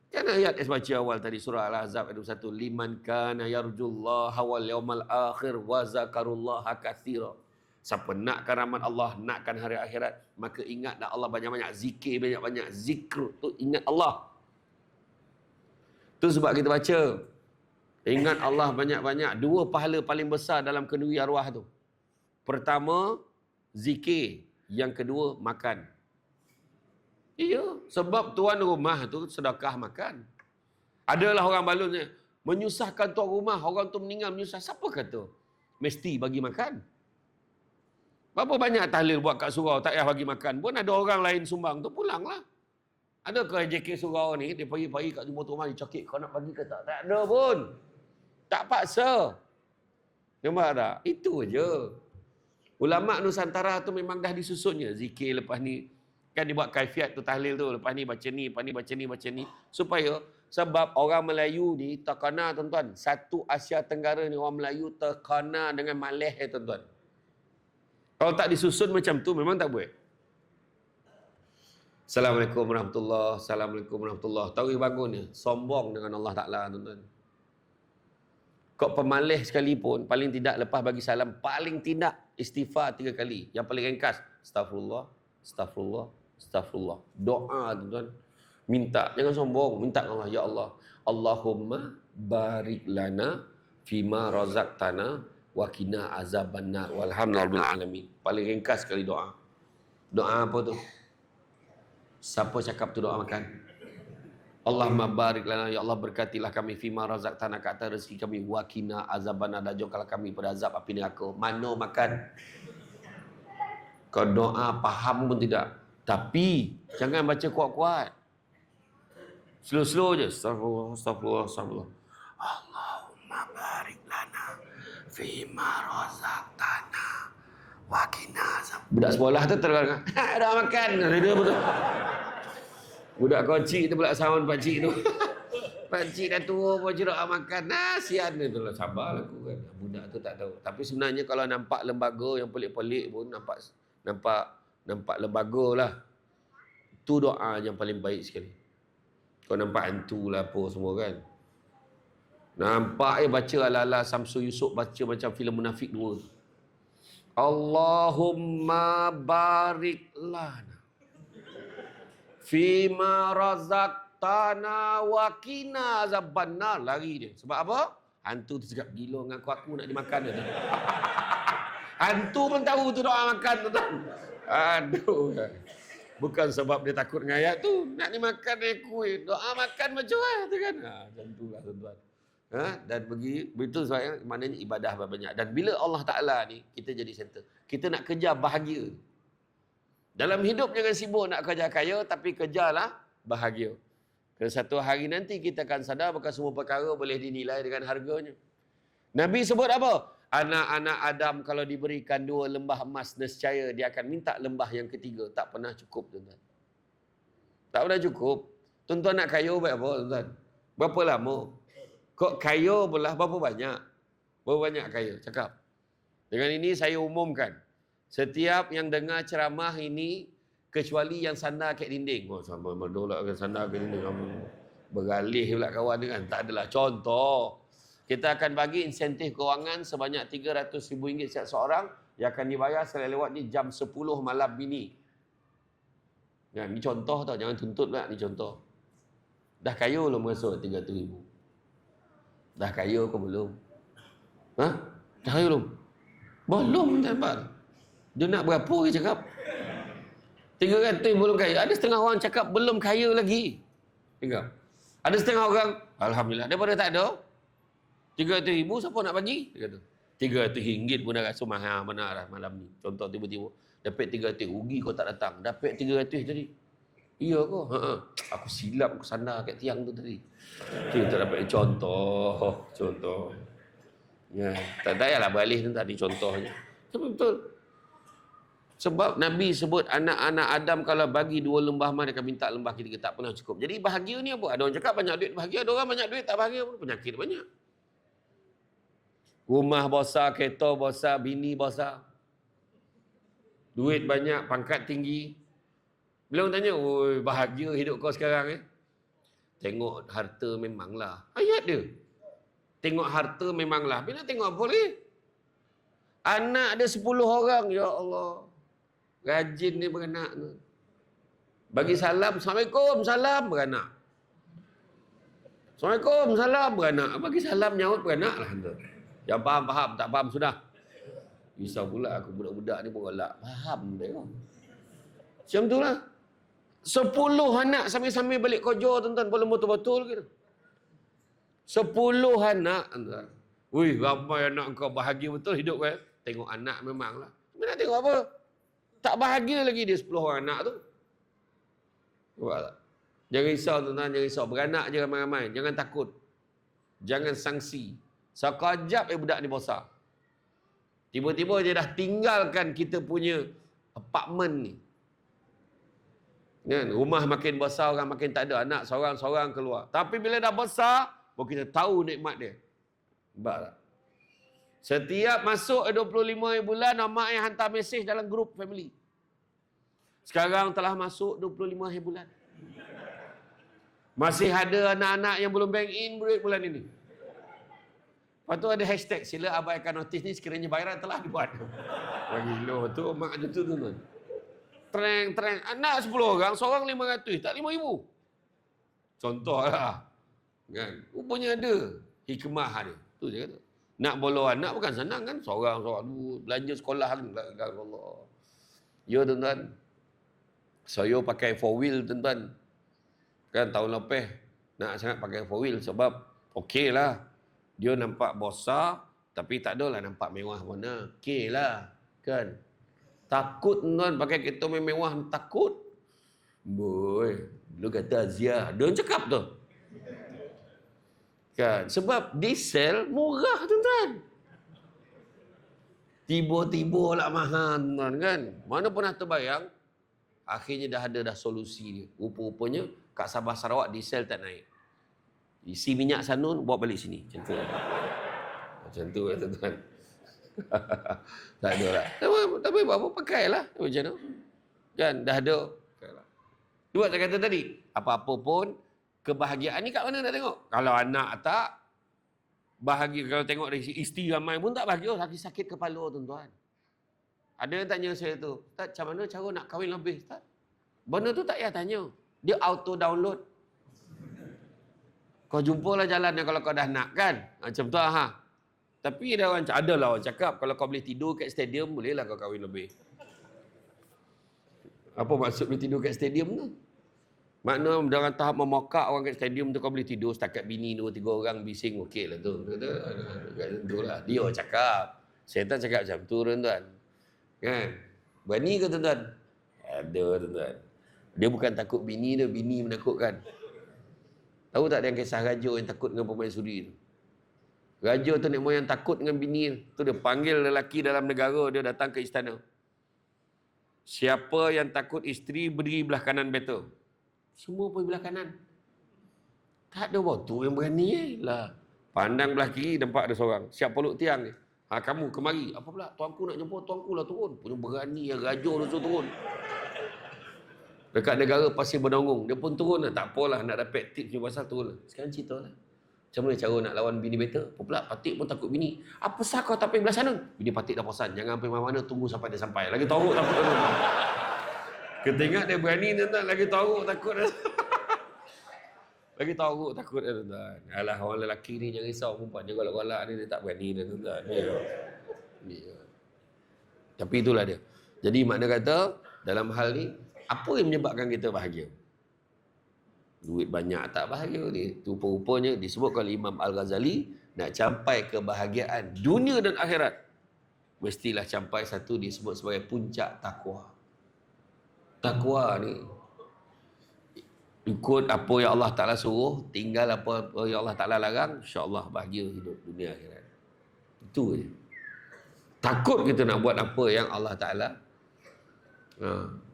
Kan ayat yang baca awal tadi surah Al-Ahzab ayat 21, liman kana yarjullaha wal yawmal akhir wa zakarullaha katsira. Siapa nakkan rahmat Allah, nakkan hari akhirat, maka ingatlah Allah banyak-banyak zikir, banyak-banyak zikr tu, ingat Allah. Tu sebab kita baca ingat Allah banyak-banyak. Dua pahala paling besar dalam kenduri arwah tu. Pertama zikir, yang kedua makan. Iya, sebab tuan rumah tu sedekah makan. Adalah orang balunnya menyusahkan tuan rumah, orang tu meninggal menyusah. Siapa kata mesti bagi makan? Berapa banyak tahlil buat kat surau, tak payah bagi makan pun ada orang lain sumbang tu, pulanglah. Adakah JK surau ni, dia pagi-pagi kat jumpa tuan rumah, dia cakap kau nak bagi ke tak? Tak ada pun. Tak paksa. Nampak tak? Itu je. Ulama Nusantara tu memang dah disusunnya. Zikir lepas ni, kan dibuat kaifiat tu tahlil tu, lepas ni baca ni, lepas ni baca ni, baca ni, supaya sebab orang Melayu ni terkena tuan-tuan, satu Asia Tenggara ni orang Melayu terkena dengan maleh tuan-tuan. Kalau tak disusun macam tu memang tak boleh. Assalamualaikum warahmatullahi, Assalamualaikum warahmatullahi. Tahu bangun ni sombong dengan Allah Taala tuan-tuan. Kok pemalih sekalipun paling tidak lepas bagi salam, paling tidak istighfar 3 kali. Yang paling ringkas astagfirullah, astagfirullah, astagfirullah. Doa tuan-tuan. Minta, jangan sombong. Minta Allah, ya Allah, Allahumma barik lana fima razaqtana wa qina azabannar walhamdulillahil alamin. Paling ringkas sekali doa. Doa apa tu? Siapa cakap tu doa makan? Allahumma barik lana, ya Allah berkatilah kami fima razaqtana, kata rezeki kami, wa qina azabannar, dan jauhkanlah kami pada azab api neraka. Mana makan? Kau doa faham pun tidak. Tapi jangan baca kuat-kuat. Slow-slow je. Astagfirullah, astagfirullah, astagfirullah. Allahumma barik lana fima razaqtana wa qina azab. Budak sekolah tu terang, dah makan. Dia betul. Budak kocik tu pula sound pakcik tu. Pakcik dah tua pun doa makan. Nasihan dia tu lah. Sabarlah aku kan. Budak tu tak tahu. Tapi sebenarnya kalau nampak lembaga yang pelik-pelik pun nampak lembaga lah. Tu doa yang paling baik sekali. Kau nampak hantu lah apa semua kan. Nampak baca ala-ala Samsul Yusuf, baca macam filem Munafik 2. Allahumma barik lana fima razaqtana wa qina azabannar. Lari dia. Sebab apa? Hantu tu cakap, gila dengan aku nak dimakan dia. Hantu pun tahu tu doa makan tu. Aduh. Bukan sebab dia takut dengan ayat tu, nak dimakan aku. Doa makan macam mana tu kan? Macam tu lah tuan-tuan. Dan begitu sebabnya maknanya ibadah banyak. Dan bila Allah Ta'ala ni, kita jadi center. Kita nak kejar bahagia. Dalam hidup jangan sibuk nak kerja kaya, tapi kejarlah bahagia. Kerana satu hari nanti kita akan sadar bahwa semua perkara boleh dinilai dengan harganya. Nabi sebut apa? Anak-anak Adam kalau diberikan 2 lembah emas, nescaya dia akan minta lembah yang ketiga. Tak pernah cukup tuan-tuan. Tak pernah cukup. Tuan-tuan nak kaya berapa tuan-tuan? Berapa lama? Kok kaya pula berapa banyak? Berapa banyak kaya? Cakap. Dengan ini saya umumkan. Setiap yang dengar ceramah ini, kecuali yang sandar kat dinding. Oh, sama berdolak ke sandar kat dinding. Beralih pula kawan dengan. Tak adalah. Contoh. Kita akan bagi insentif kewangan sebanyak RM300,000 setiap seorang yang akan dibayar selain lewat ni jam 10 malam ini. Ya, ni contoh tau, jangan tuntut pula, ni contoh. Dah kaya belum masuk RM300,000? Dah kaya ke belum? Dah kaya belum? Belum dapat. Dia nak berapa dia cakap? 300 belum kaya. Ada setengah orang cakap belum kaya lagi. Tengok. Ada setengah orang, alhamdulillah, daripada tak ada, RM300,000 siapa nak bagi? Dia kata, RM300 pun dah rasa mahal mana dah malam ni. Contoh tiba-tiba dapat RM300, rugi kau tak datang. Dapat RM300 tadi. Iya ke? Ha. Aku silap aku sandar kat tiang tu tadi. Kita dapat contoh. Ya, tak payahlah balik tu tadi contohnya. Tapi betul. Sebab Nabi sebut anak-anak Adam kalau bagi 2 lembah mana akan minta lembah ketiga, tak pernah cukup. Jadi bahagia ni apa? Ada orang cakap banyak duit bahagia, ada orang banyak duit tak bahagia pun, penyakit banyak. Rumah besar, kereta besar, bini besar. Duit banyak, pangkat tinggi. Bila orang tanya, "Oi, bahagia hidup kau sekarang Tengok harta memanglah. Ayat dia. Tengok harta memanglah. Bila tengok apa lagi? Anak ada 10 orang, ya Allah. Rajin dia beranak tu. Bagi salam, Assalamualaikum, salam beranak. Assalamualaikum, salam beranak. Bagi salam, nyaut beranak lah. Yang faham, tak faham sudah. Risau pula aku budak-budak ni pun galak. Faham dia. Macam tu lah. 10 anak sambil-sambil balik kerja tuan-tuan. Belum betul-betul ke? 10 anak tuan-tuan. Wih, ramai anak kau bahagia betul hidup kau. Tengok anak memanglah. Mana tengok apa? Tak bahagia lagi dia 10 orang anak tu. Nampak tak? Jangan risau tuan-tuan, jangan risau. Beranak je ramai-ramai. Jangan takut. Jangan sangsi. Sekejap budak ni besar. Tiba-tiba dia dah tinggalkan kita punya apartmen ni. Kan? Rumah makin besar, orang makin tak ada. Anak seorang-seorang keluar. Tapi bila dah besar, baru kita tahu nikmat dia. Nampak tak? Setiap masuk 25 bulan, mak yang hantar mesej dalam grup family. Sekarang telah masuk 25 bulan. Masih ada anak-anak yang belum bank in duit bulan ini. Lepas tu ada hashtag, sila abaikan notis ni sekiranya bayaran telah dibuat. Bagi lo tu, mak ada tu tuan. Treng. Anak 10 orang, seorang 500, tak 5,000. Contoh lah. Kan? Rupanya ada hikmah dia. Tu je kata. Nak bolo anak bukan senang kan? Seorang. Belanja sekolah kan. Allah. Ya tuan-tuan. Saya pakai 4-wheel tuan-tuan. Kan tahun lepas nak sangat pakai 4-wheel sebab okey lah. Dia nampak besar tapi tak adalah nampak mewah mana. Okey lah. Kan? Takut tuan pakai kereta mewah takut. Boy, lu kata Azia. Dia cakap tu. Kan? Sebab diesel murah tuan-tuan. Tiba-tiba lah mahal tuan kan. Mana pernah terbayang akhirnya dah ada solusi dia. Rupa-rupanya kat Sabah Sarawak diesel tak naik. Isi minyak sanun bawa balik sini. Macam tu lah tuan-tuan. Tak ada lah. Tapi apa pakailah macam tu. Kan dah ada. Buat saya kata tadi, apa-apa pun kebahagiaan ni kat mana nak tengok? Kalau anak tak bahagia, kalau tengok dari isteri ramai pun tak bahagia, sakit kepala tuan-tuan. Ada yang tanya saya tu, "Ustaz, macam mana cara nak kahwin lebih, Ustaz?" Benda tu tak payah tanya. Dia auto download. Kau jumpalah jalannya kalau kau dah nak kan? Macam tu lah. Tapi adalah orang cakap, kalau kau boleh tidur kat stadium, bolehlah kau kahwin lebih. Apa maksud boleh tidur kat stadium tu? Makna dalam tahap memokak orang kat stadium tu kau boleh tidur setakat bini 2-3 orang bising, okey lah tu. Tentu lah. Dia cakap. Syaitan cakap macam tu tuan-tuan. Kan? Berani ke tuan-tuan? Ada tuan-tuan. Dia bukan takut bini dia, bini menakutkan. Tahu tak yang kisah raja yang takut dengan permaisuri tu? Raja tu nek moyang takut dengan bini tu, dia panggil lelaki dalam negara dia datang ke istana. Siapa yang takut isteri berdiri belah kanan betul. Semua pergi belah kanan. Tak ada waktu yang berani lah. Pandang belah kiri nampak ada seorang. Siap peluk tiang ni. Kamu kemari. Apa pula? Tuanku nak jumpa, tuanku lah turun. Punya berani yang raja tu suruh turun. Dekat negara Pasir Benongong. Dia pun turun lah. Tak apalah nak dapat tips ni pasal turun lah. Sekarang cerita lah. Macam mana cara nak lawan bini better? Apa pula? Patik pun takut bini. Apa sah kau tak pergi belah sana? Bini patik dah pesan. Jangan pergi mana-mana. Tunggu sampai dia sampai. Lagi teruk takut. Ketinggat dia berani tuan-tuan. Lagi teruk takut. Lagi teruk takut tuan-tuan. Alah orang lelaki ni jangan risau. Perempuan dia golak-golak ni dia tak berani tuan-tuan. Dia. Tapi itulah dia. Jadi makna kata dalam hal ni apa yang menyebabkan kita bahagia? Duit banyak tak bahagia ni. Rupa-rupanya disebutkan oleh Imam Al-Ghazali, nak capai kebahagiaan dunia dan akhirat, mestilah capai satu disebut sebagai puncak takwa. Takwa ni ikut apa yang Allah Ta'ala suruh, tinggal apa yang Allah Ta'ala larang, insya-Allah bahagia hidup dunia akhirat. Itu je. Takut kita nak buat apa yang Allah Ta'ala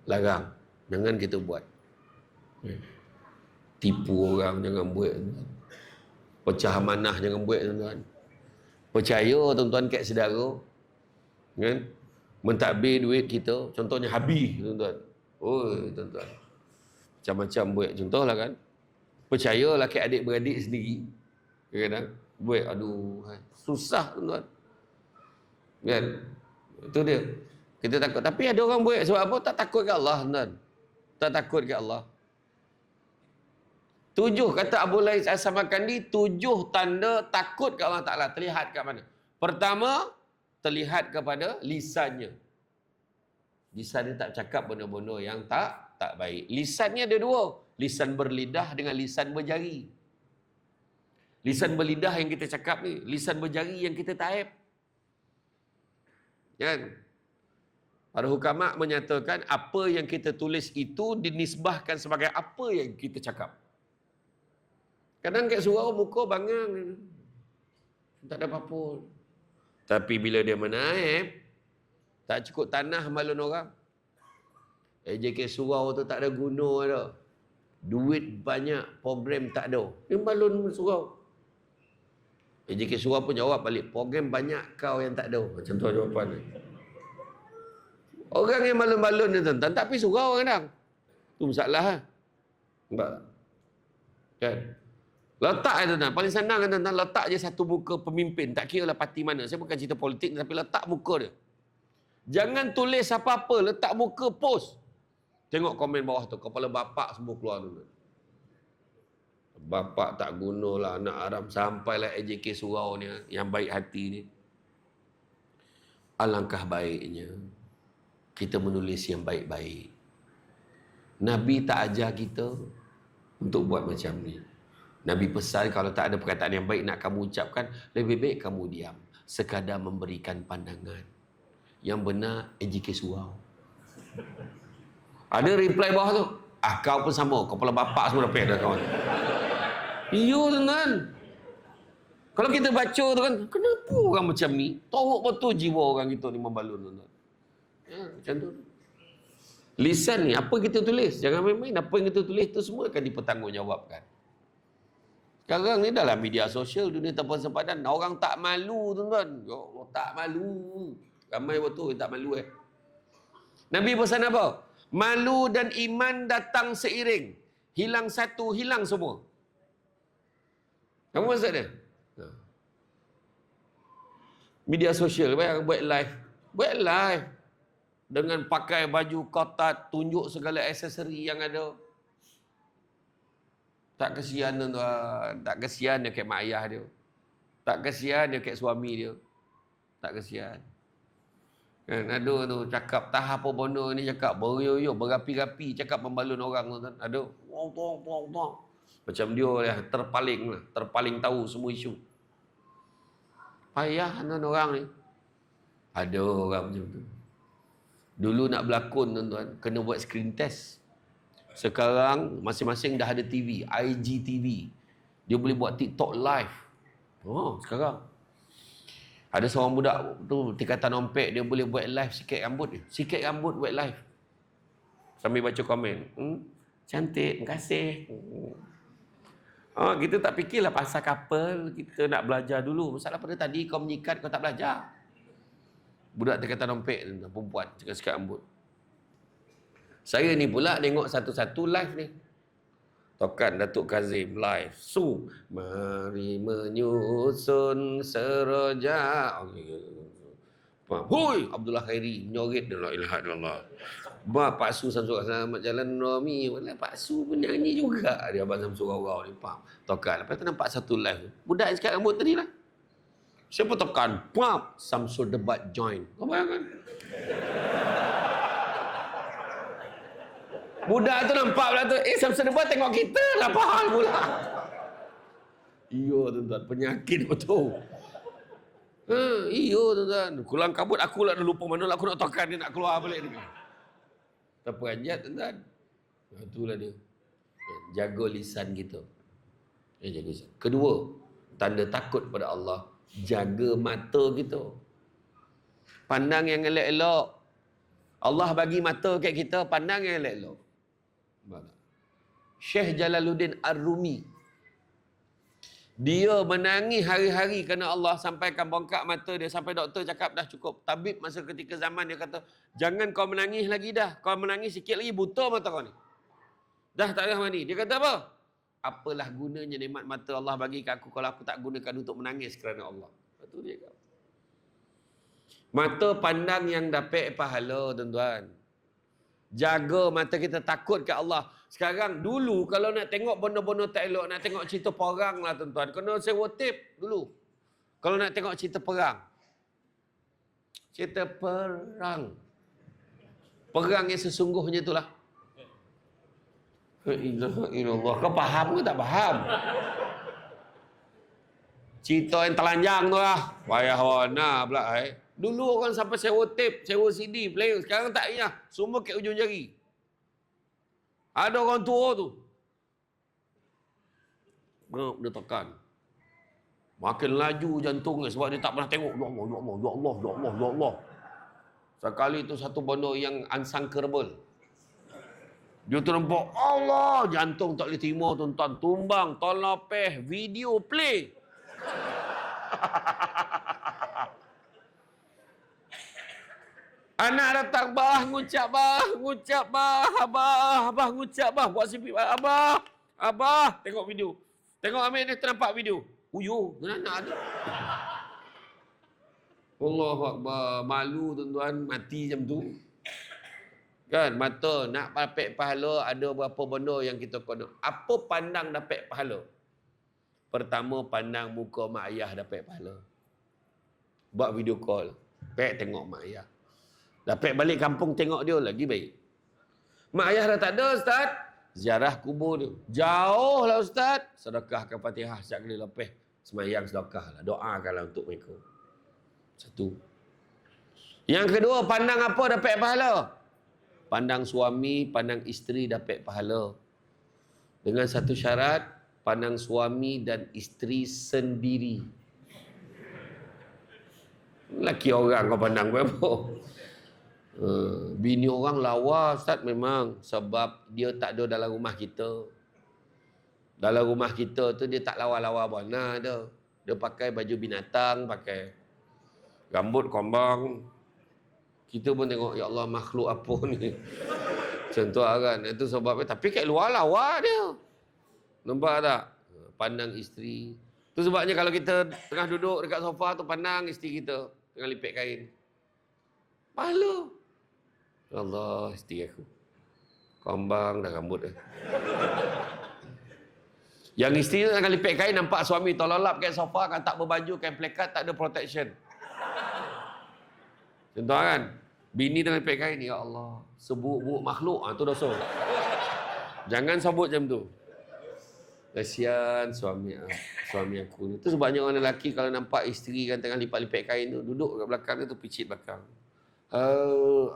larang, jangan kita buat. Tipu orang jangan buat, pecah amanah jangan buat, tuan-tuan. Percaya tuan-tuan kat saudara, kan, mentadbir duit kita, contohnya habis, tuan-tuan. Oh, tuan-tuan, macam-macam buat. Contohlah kan, percayalah kat adik-beradik sendiri, kadang-kadang buat, aduh, susah, tuan-tuan. Kan? Itu dia. Kita takut. Tapi ada orang buat sebab apa? Tak takut ke Allah, tuan-tuan. Tak takut ke Allah. 7, kata Abu Lais As-Samarkandi, 7 tanda takut ke Allah Ta'ala. Terlihat kat mana? Pertama, terlihat kepada lisannya. Lisan dia tak cakap benda-benda yang tak baik. Lisannya ada 2. Lisan berlidah dengan lisan berjari. Lisan berlidah yang kita cakap ni, lisan berjari yang kita taib. Kan? Para hukama menyatakan apa yang kita tulis itu dinisbahkan sebagai apa yang kita cakap. Kadang kat surau muka bangang, tak ada apa-apa. Tapi bila dia menaib, tak cukup tanah malun orang. AJK surau tu tak ada guna dah. Duit banyak, program tak ada. Dia malun surau. AJK surau pun jawab balik, program banyak kau yang tak ada. Macam tu jawapan dia. Orang yang malun-malun ni tuan-tuan, tak pergi surau kadang. Tu masalah. Nampak tak? Kan? Letak je tuan-tuan. Paling senang kan tuan-tuan, letak je satu muka pemimpin. Tak kira lah parti mana. Saya bukan cerita politik, tapi letak muka dia. Jangan tulis apa-apa, letak muka post. Tengok komen bawah tu, kepala bapak semua keluar tuan-tuan. Bapak tak gunalah anak haram. Sampailah AJK surau ni, yang baik hati ni. Alangkah baiknya kita menulis yang baik-baik. Nabi tak ajar kita untuk buat macam ni. Nabi pesan kalau tak ada perkataan yang baik nak kamu ucapkan, lebih baik kamu diam. Sekadar memberikan pandangan. Yang benar AJK surau. Ada reply bawah tu, kau pun sama, kepala bapak semua dah pek dah kawan. Iya tuan-tuan. Kalau kita baca tu kan, kenapa orang macam ni? Teruk betul jiwa orang kita ni membalun tuan-tuan. Ya, macam tu. Lisan ni, apa kita tulis? Jangan main-main. Apa yang kita tulis tu semua akan dipertanggungjawabkan. Sekarang ni dalam media sosial, dunia tanpa sempadan, orang tak malu tuan-tuan. Ya Allah, tak malu. Ramai betul yang tak malu Nabi pesan apa? Malu dan iman datang seiring. Hilang satu, hilang semua. Apa maksud dia? Media sosial, buat live. Buat live. Dengan pakai baju kotak, tunjuk segala aksesori yang ada. Tak kesian tuan-tuan. Tak kesian dia kat mak ayah dia. Tak kesian dia kat suami dia. Tak kesian. Kan ada tu cakap tah apa benda ni, cakap beryoyo, berapi-rapi, cakap membalun orang tuan-tuan. Ada. Tong. Macam dia lah, terpaling tahu semua isu. Payah tuan orang ni. Ada orang macam tu. Dulu nak berlakon tuan-tuan, kena buat screen test. Sekarang masing-masing dah ada TV, IGTV. Dia boleh buat TikTok live. Oh, sekarang. Ada seorang budak tu tingkatan ompek, dia boleh buat live sikat rambut dia. Sikat rambut buat live. Sambil baca komen. Cantik, terima kasih. Kita tak fikirlah pasal couple, kita nak belajar dulu. Masalah pada tadi kau menyikat, kau tak belajar. Budak tingkatan ompek, perempuan, cakap sikat rambut. Saya ni pula tengok satu-satu live ni. Tokan Datuk Kazim live. Mari menyusun seroja. Hui, Abdullah Khairi menyorit dia, la ilaha illallah. Pak Su Samsul Selamat Jalan Rami. Walah Pak Su pun nyanyi juga. Dia abang Samsul Rau ni, faham. Tokan. Lepas tu nampak satu live. Budak yang sikat rambut tadi lah. Siapa tokan? Pam, Samsul Debat join. Kau bayangkan? Budak tu nampak pula tu, Samsul Debat tengok kita lah, faham pula. Iya tuan-tuan, penyakit betul. Iya tuan-tuan. Kulang kabut, aku lah dah lupa mana lah aku nak tokan dia nak keluar balik ni. Tak peranjat tuan-tuan. Itulah dia. jaga lisan kita. Jaga lisan. Kedua, tanda takut pada Allah, jaga mata kita. Pandang yang elok-elok. Allah bagi mata kat kita, pandang yang elok-elok. Syekh Jalaluddin Ar-Rumi, dia menangis hari-hari kerana Allah sampaikan bongkak mata dia, sampai doktor cakap dah cukup. Tabib masa ketika zaman dia kata, jangan kau menangis lagi dah. Kau menangis sikit lagi buta mata kau ni. Dah tak ada mandi. Dia kata apa? Apalah gunanya nikmat mata Allah bagi kat aku kalau aku tak gunakan untuk menangis kerana Allah. Itu dia kata. Mata pandang yang dapat pahala, tuan-tuan. Jaga mata kita, takut ke Allah. Sekarang, dulu kalau nak tengok benda-benda tak elok, nak tengok cerita perang lah tuan-tuan, kena sewa tape dulu. Kalau nak tengok cerita perang. Cerita perang. Perang yang sesungguhnya itulah. Allah, kau faham ke tak faham? Cerita yang telanjang tu lah. Payah warna pula Dulu orang sampai sewa tape, sewa CD, player. Sekarang tak payah. Semua kat ujung jari. Ada orang tua tu. Dia tekan. Makin laju jantungnya sebab dia tak pernah tengok. Ya Allah, ya Allah, ya Allah, ya Allah, ya Allah. Sekali tu satu benda yang unsangkable. Dia ternampak, Allah, jantung tak boleh terima tuan-tuan. Tumbang, tolong peh, video play. Anak datang, bah, ngucap bah, abah, ngucap bah, buat sipit, abah, tengok video. Tengok Amir ni ternampak video. Uyo, anak ada. Allahu Akbar, malu tuan-tuan, mati macam tu. Kan, mata nak dapat pahala, ada berapa benda yang kita kena. Apa pandang dapat pahala? Pertama, pandang muka mak ayah dapat pahala. Buat video call, tengok mak ayah. Dapat balik kampung tengok dia lagi baik. Mak ayah dah tak ada, Ustaz. Ziarah kubur dia. Jauh lah, Ustaz. Sedekahkan Fatihah setiap kali lepas semayang, sedekah lah. Doakanlah untuk mereka. Satu. Yang kedua, pandang apa dapat pahala? Pandang suami, pandang isteri dapat pahala. Dengan satu syarat, pandang suami dan isteri sendiri. Laki orang kau pandang berapa? Bini orang lawa, Ustaz, memang. Sebab dia tak ada dalam rumah kita. Dalam rumah kita tu dia tak lawa-lawa mana dia. Dia pakai baju binatang, pakai rambut kombang. Kita pun tengok, ya Allah, makhluk apa ni. Macam tu kan. Itu sebabnya. Tapi kat luar lawa dia. Nampak tak? Pandang isteri. Tu sebabnya kalau kita tengah duduk dekat sofa tu, pandang isteri kita tengah lipet kain. Pahala. Allah, isteri aku. Kombang dah rambut dia. Yang isteri tu tengah lipet kain, nampak suami tololap kat sofa, kan tak berbaju, kan plekat, tak ada protection. Contoh kan? Bini tengah lipet kain, ya Allah, seburuk-buruk makhluk. Tu dosa. Jangan sebut macam tu. Kasihan suami aku ni. Tu sebabnya orang lelaki kalau nampak isteri kan tengah lipat-lipat kain tu, duduk kat belakang dia tu, picit belakang.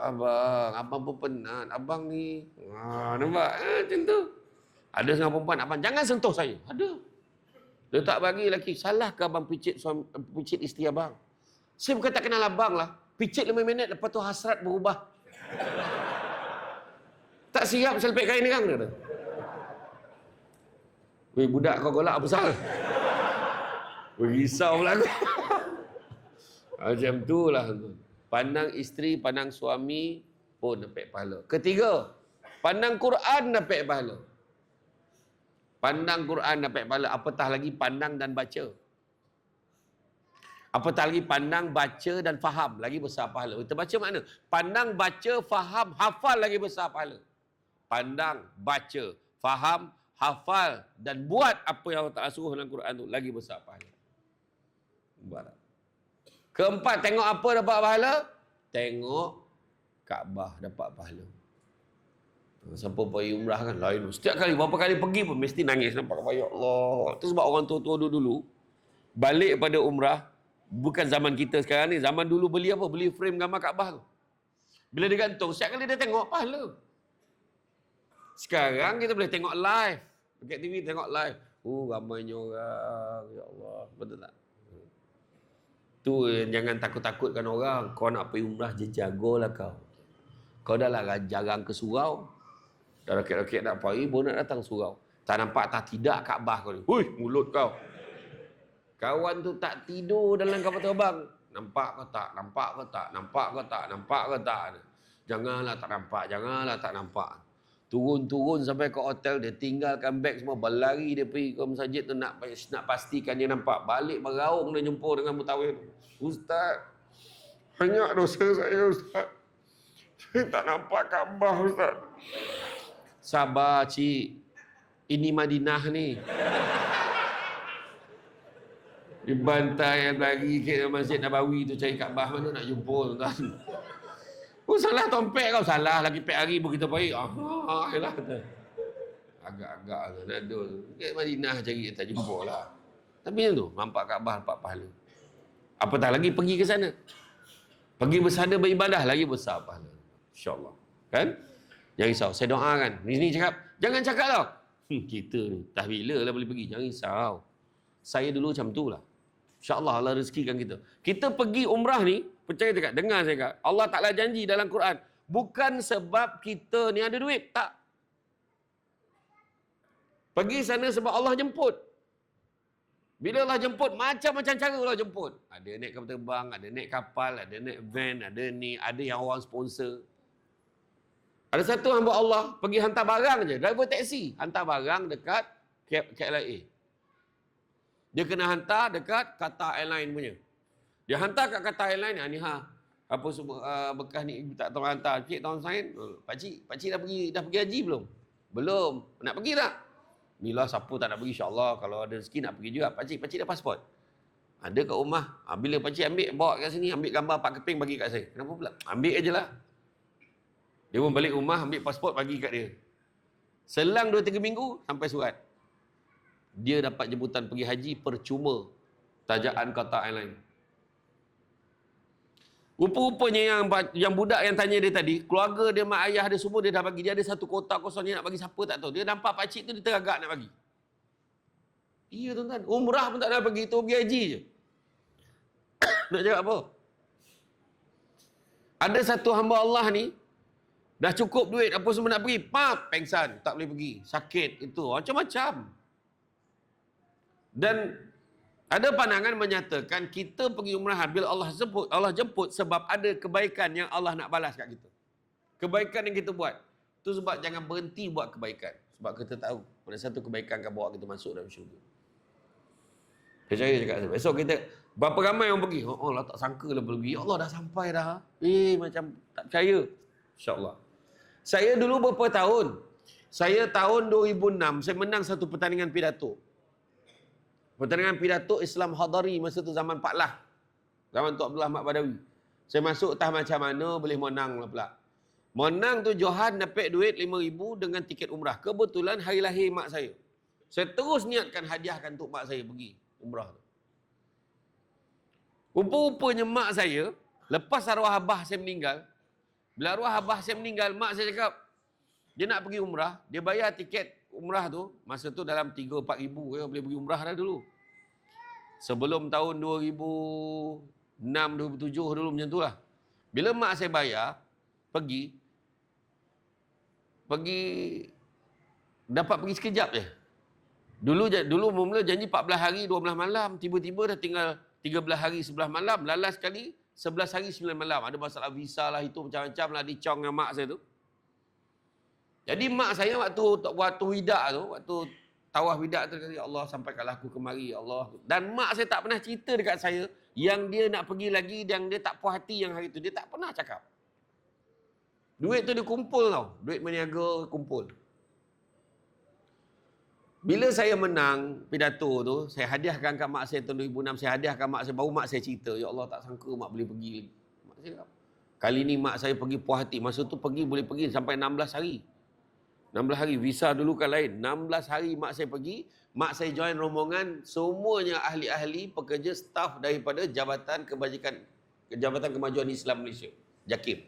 Abang pun penat. Abang ni. Nampak? Macam tu. Ada setengah perempuan, abang jangan sentuh saya. Ada. Dia tak bagi lelaki. Salah ke abang picit isteri abang? Saya bukan tak kenal abang lah. Picit 5 minit, lepas tu hasrat berubah. Tak siap saya lipat kain ni kan? Kata. Weh, budak kau golak apa pasal? Risau pula aku. Macam tu lah. Pandang isteri, pandang suami pun dapat pahala. Ketiga, pandang Quran dapat pahala. Pandang Quran dapat pahala. Apatah lagi pandang dan baca. Apatah lagi pandang, baca dan faham. Lagi besar pahala. Kita baca mana? Pandang, baca, faham, hafal lagi besar pahala. Pandang, baca, faham, hafal dan buat apa yang Allah Ta'ala suruh dalam Quran tu lagi besar pahala. Buat. Keempat, tengok apa dapat pahala? Tengok Kaabah dapat pahala. Siapa pergi umrah kan lain. Setiap kali, berapa kali pergi pun mesti nangis. Nampak, ya Allah. Itu sebab orang tua-tua dulu balik pada umrah. Bukan zaman kita sekarang ni. Zaman dulu beli apa? Beli frame gambar Kaabah tu. Bila dia gantung, setiap kali dia tengok pahala. Sekarang kita boleh tengok live. Dekat TV tengok live. Ramainya orang. Ya Allah. Betul tak? Tu jangan takut-takutkan orang. Kau nak pergi umrah je, jagalah kau. Kau dah lah jarang ke surau. Dah rakit-rakit nak pergi, baru nak datang surau. Tak nampak tak tidak Kaabah kau ni. Hui, mulut kau. Kawan tu tak tidur dalam kapal terbang. Nampak ke tak? Nampak ke tak? Nampak ke tak? Nampak ke tak? Janganlah tak nampak. Janganlah tak nampak. Turun-turun sampai ke hotel, dia tinggalkan beg semua, berlari dia pergi ke masjid tu nak pastikan dia nampak. Balik beraung dia jumpa dengan mutawif. Ustaz, banyak dosa saya Ustaz. Saya tak nampak Kaabah Ustaz. Sabar cik. Ini Madinah ni. Dibantai lagi ke Masjid Nabawi tu cari Kaabah, mana nak jumpa tuan. Salah tompek kau, salah lagi pek hari pun kita pergi. Yalah kata. Agak-agak tu nak dul. Kat Madinah cari tak jumpa lah. Tapi yang tu nampak Kaabah, nampak pahala. Apatah lagi pergi ke sana. Pergi bersada beribadah lagi besar pahala. Insya-Allah. Kan? Jangan risau. Saya doakan. Ni cakap, jangan cakap tau. Kita ni dah bila lah boleh pergi. Jangan risau. Saya dulu macam tu lah. InsyaAllah Allah rezekikan kita. Kita pergi umrah ni, percaya tak? Dengar saya kata. Allah Ta'ala janji dalam Quran. Bukan sebab kita ni ada duit. Tak. Pergi sana sebab Allah jemput. Bila Allah jemput, macam-macam cara Allah jemput. Ada naik kapal terbang, ada naik kapal, ada naik van, ada ni, ada yang orang sponsor. Ada satu hamba Allah pergi hantar barang je. Driver taksi. Hantar barang dekat KLIA. Dia kena hantar dekat Qatar Airline punya. Dia hantar kat Qatar Airline, ni apa semua bekas ni tak tahu hantar. Cik tahun sign, pakcik dah pergi haji belum? Belum. Nak pergi tak? Inilah siapa tak nak pergi, insya-Allah kalau ada rezeki nak pergi juga. Pakcik dah pasport. Ada kat rumah. Bila pakcik ambil bawa kat sini, ambil gambar Pak Keping bagi kat saya. Kenapa pula? Ambil ajalah. Dia pun balik rumah ambil pasport bagi kat dia. Selang 2-3 minggu sampai surat. Dia dapat jemputan pergi haji percuma. Tajaan Qatar Airline. Rupa-rupanya yang budak yang tanya dia tadi, keluarga dia, mak ayah dia semua dia dah bagi. Dia ada satu kotak kosong, dia nak bagi siapa tak tahu. Dia nampak pakcik tu, dia teragak nak bagi. Iya tuan-tuan, umrah pun tak nak pergi, tu pergi haji je. Nak cakap apa? Ada satu hamba Allah ni, dah cukup duit, apa semua nak pergi, pengsan, tak boleh pergi. Sakit, itu, macam-macam. Dan ada pandangan menyatakan kita pergi umrah bila Allah jemput sebab ada kebaikan yang Allah nak balas kat kita. Kebaikan yang kita buat. Itu sebab jangan berhenti buat kebaikan. Sebab kita tahu pada satu kebaikan akan bawa kita masuk dalam syurga. Percaya cakap saya. Besok kita, berapa ramai yang pergi? Oh Allah tak sangka lah pergi. Ya Allah dah sampai dah. Macam tak percaya. InsyaAllah. Saya dulu berapa tahun? Saya tahun 2006, saya menang satu pertandingan pidato. Pertandingan pidato Islam Hadari masa tu zaman Pak Lah. Zaman Tok Abdullah Ahmad Badawi. Saya masuk entah macam mana boleh menang lah pula. Menang tu Johan dapat duit 5,000 dengan tiket umrah. Kebetulan hari lahir mak saya. Saya terus niatkan hadiahkan untuk mak saya pergi umrah tu. Rupa-rupanya mak saya, lepas arwah abah saya meninggal, bila arwah abah saya meninggal, mak saya cakap, dia nak pergi umrah, dia bayar tiket umrah tu, masa tu dalam 3-4 ribu, boleh pergi umrah dah dulu. Sebelum tahun 2006-2007 dulu macam tu lah. Bila mak saya bayar, pergi, dapat pergi sekejap je. Dulu mula janji 14 hari 12 malam, tiba-tiba dah tinggal 13 hari 11 malam, lalas sekali 11 hari 9 malam. Ada masalah visa lah, itu macam-macam lah dicong dengan mak saya tu. Jadi mak saya waktu widak tu, waktu tawaf widak tu, ya Allah sampaikanlah aku kemari, ya Allah. Dan mak saya tak pernah cerita dekat saya yang dia nak pergi lagi, yang dia tak puas hati yang hari tu. Dia tak pernah cakap. Duit tu dia kumpul tau. Duit meniaga kumpul. Bila saya menang pidato tu, saya hadiahkan kat mak saya tahun 2006, saya hadiahkan mak saya, baru mak saya cerita, ya Allah tak sangka mak boleh pergi lagi. Mak saya cakap, kali ni mak saya pergi puas hati. Masa tu pergi boleh pergi sampai 16 hari. 16 hari, visa dulu kan lain. 16 hari mak saya pergi, mak saya join rombongan, semuanya ahli-ahli, pekerja, staf daripada Jabatan Kemajuan Islam Malaysia, JAKIM.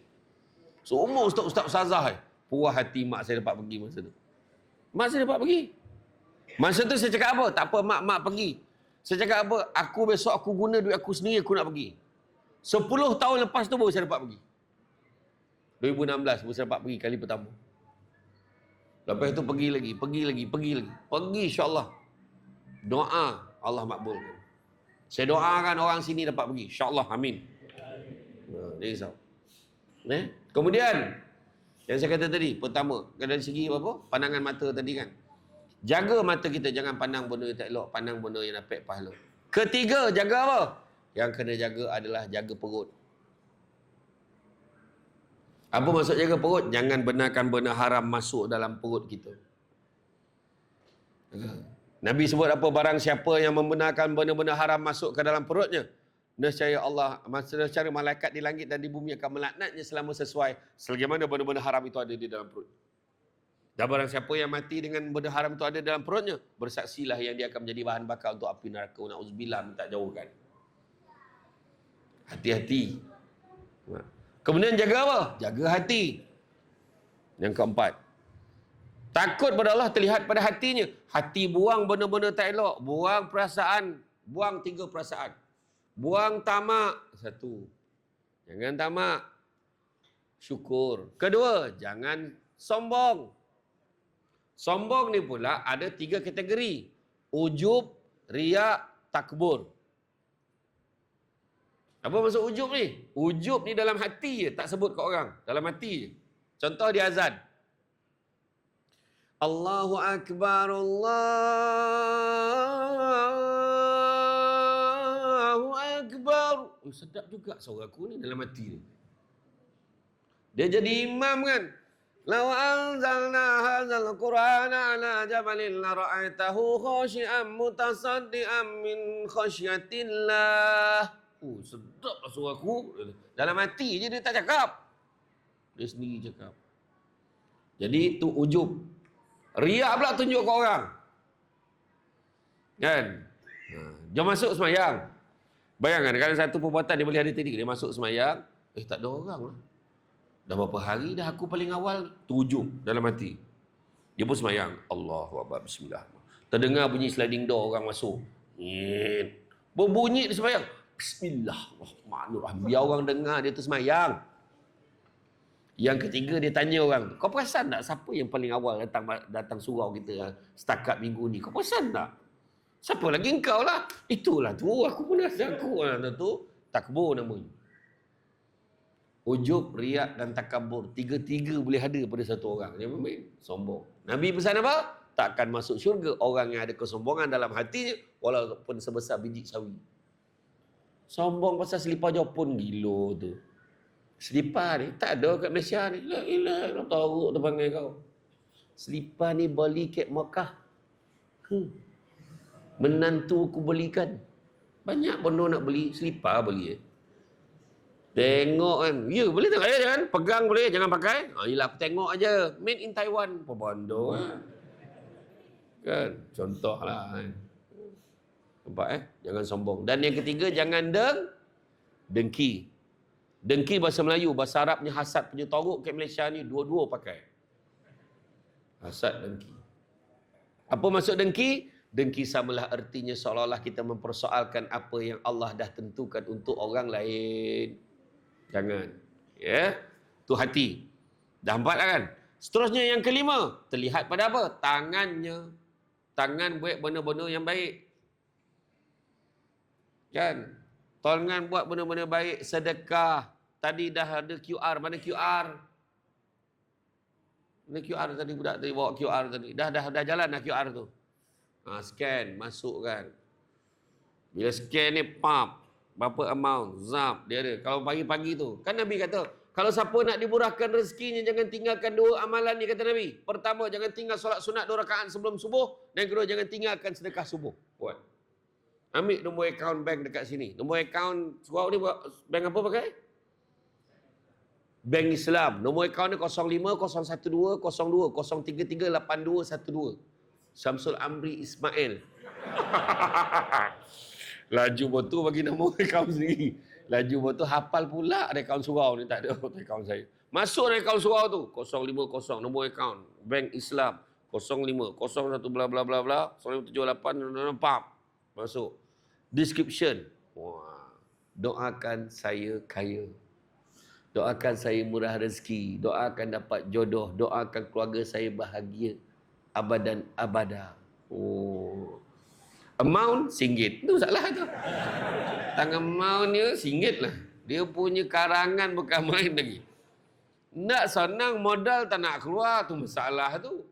Semua ustaz-ustaz ustazah. Puas hati mak saya dapat pergi masa tu. Mak saya dapat pergi. Masa tu saya cakap apa? Tak apa, mak pergi. Saya cakap apa? Aku besok aku guna duit aku sendiri, aku nak pergi. 10 tahun lepas tu baru saya dapat pergi. 2016 baru saya dapat pergi kali pertama. Lepas tu pergi lagi. Pergi insya-Allah. Doa Allah makbulkan. Saya doakan orang sini dapat pergi. InsyaAllah. Amin. Dia risau. Kemudian, yang saya kata tadi, pertama, dari segi apa? Pandangan mata tadi kan. Jaga mata kita, jangan pandang benda yang tak elok, pandang benda yang dapat pahala. Ketiga, jaga apa? Yang kena jaga adalah jaga perut. Apa maksud jaga perut? Jangan benarkan benda haram masuk dalam perut kita. Nabi sebut apa? Barang siapa yang membenarkan benda-benda haram masuk ke dalam perutnya, nescaya Allah, nescaya malaikat di langit dan di bumi akan melaknatnya selama sesuai sebagaimana benda-benda haram itu ada di dalam perut. Dan barang siapa yang mati dengan benda haram itu ada dalam perutnya, bersaksilah yang dia akan menjadi bahan bakar untuk api neraka. Na'udzubillah, minta jauhkan. Hati-hati. Kemudian jaga apa? Jaga hati. Yang keempat, takut pada Allah terlihat pada hatinya. Hati buang benda-benda tak elok. Buang perasaan. Buang 3 perasaan. Buang tamak. 1. Jangan tamak. Syukur. Kedua, jangan sombong. Sombong ni pula ada 3 kategori. Ujub, riak, takbur. Apa maksud ujub ni? Ujub ni dalam hati je. Tak sebut ke orang. Dalam hati je. Contoh di azan. Allahu Akbar, Allahu Akbar. Sedap juga suara aku ni dalam hati ni. Dia jadi imam kan. Law anzalna hadzal Qur'ana ala jabalin la ra'aitahu khashi'an mutasaddian min khasyatillah. Sedap suara aku. Dalam hati je dia tak cakap. Dia sendiri cakap. Jadi itu ujub. Riak pula tunjuk ke orang. Kan? Dia masuk semayang. Bayangkan kalau satu perbuatan dia boleh ada tadi. Dia masuk semayang. Tak ada orang lah. Dah berapa hari dah aku paling awal. Tu ujub dalam hati. Dia pun semayang. Allahu Akbar. Bismillah. Terdengar bunyi sliding door orang masuk. Berbunyi dia semayang. Bismillahirrahmanirrahim. Biar orang dengar dia tu semayang. Yang ketiga dia tanya orang, kau perasan tak siapa yang paling awal datang surau kita setakat minggu ni? Kau perasan tak? Siapa lagi engkau lah? Itulah tu, aku pun rasa aku lah tu. Takbur namanya. Ujub, riak dan takabur. 3-3 boleh ada pada satu orang. Yang main sombong. Nabi pesan apa? Takkan masuk syurga orang yang ada kesombongan dalam hatinya walaupun sebesar biji sawi. Sombong pasal selipar Jepun gila tu. Selipar ni tak ada kat Malaysia ni. La ilah, tahu tu panggil kau. Selipar ni beli kat Mekah. Menantu aku belikan. Banyak benda nak beli, selipar beli. Tengok kan. Ya, boleh tengok. Jangan pegang boleh, jangan pakai. Yelah, aku tengok aja. Made in Taiwan. Apa bondo kan. Contoh lah kan. Nampak Jangan sombong. Dan yang ketiga, jangan dengki. Dengki bahasa Melayu, bahasa Arabnya hasad punya toruk kat Malaysia ni dua-dua pakai. Hasad, dengki. Apa maksud dengki? Dengki samalah artinya seolah-olah kita mempersoalkan apa yang Allah dah tentukan untuk orang lain. Jangan. Ya. Tu hati. Dah 4 kan? Seterusnya yang kelima, terlihat pada apa? Tangannya. Tangan buat benda-benda yang baik. Kan? Tangan buat benda-benda baik, sedekah. Tadi dah ada QR. Mana QR? Mana QR tadi? Budak tadi bawa QR tadi. Dah jalan dah QR tu. Scan, masuk kan. Bila scan ni, pap. Berapa amount? Zap. Dia ada. Kalau pagi-pagi tu. Kan Nabi kata, kalau siapa nak dimurahkan rezekinya, jangan tinggalkan 2 amalan ni, kata Nabi. Pertama, jangan tinggal solat sunat 2 rakaat sebelum subuh. Dan kedua, jangan tinggalkan sedekah subuh. Buat. Ambil nombor akaun bank dekat sini. Nombor akaun surau ni bank apa pakai? Bank Islam. Nombor akaun ni 05 012 02 033 8212. Syamsul Amri Ismail. Laju betul bagi nombor akaun sendiri. Laju betul hafal pula ada akaun surau ni. Tak ada akaun saya. Masuk dalam akaun surau tu. 050 nombor akaun. Bank Islam. 05, 01 bla bla bla bla, 0578, pam. Masuk. Description. Wah. Doakan saya kaya. Doakan saya murah rezeki. Doakan dapat jodoh. Doakan keluarga saya bahagia. Abadan abada. Oh. Amount RM1. Itu salah tu. Tangan amount dia RM1 lah. Dia punya karangan bukan main lagi. Nak senang modal tak nak keluar tu masalah tu.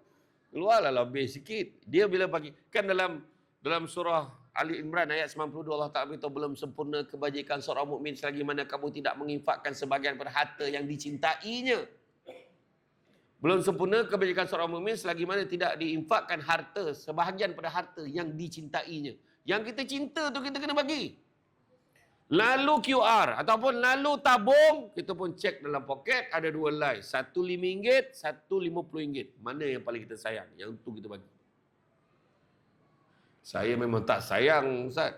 Keluarlah lebih sikit. Dia bila bagi kan dalam surah Ali Imran ayat 92 Allah Taala beritahu belum sempurna kebajikan seorang mukmin selagi mana kamu tidak menginfakkan sebahagian pada harta yang dicintainya. Belum sempurna kebajikan seorang mukmin selagi mana tidak diinfakkan harta sebahagian pada harta yang dicintainya. Yang kita cinta tu kita kena bagi. Lalu QR ataupun lalu tabung, kita pun cek dalam poket ada dua line. Satu RM5, satu RM50. Mana yang paling kita sayang? Yang tu kita bagi. Saya memang tak sayang, Ustaz.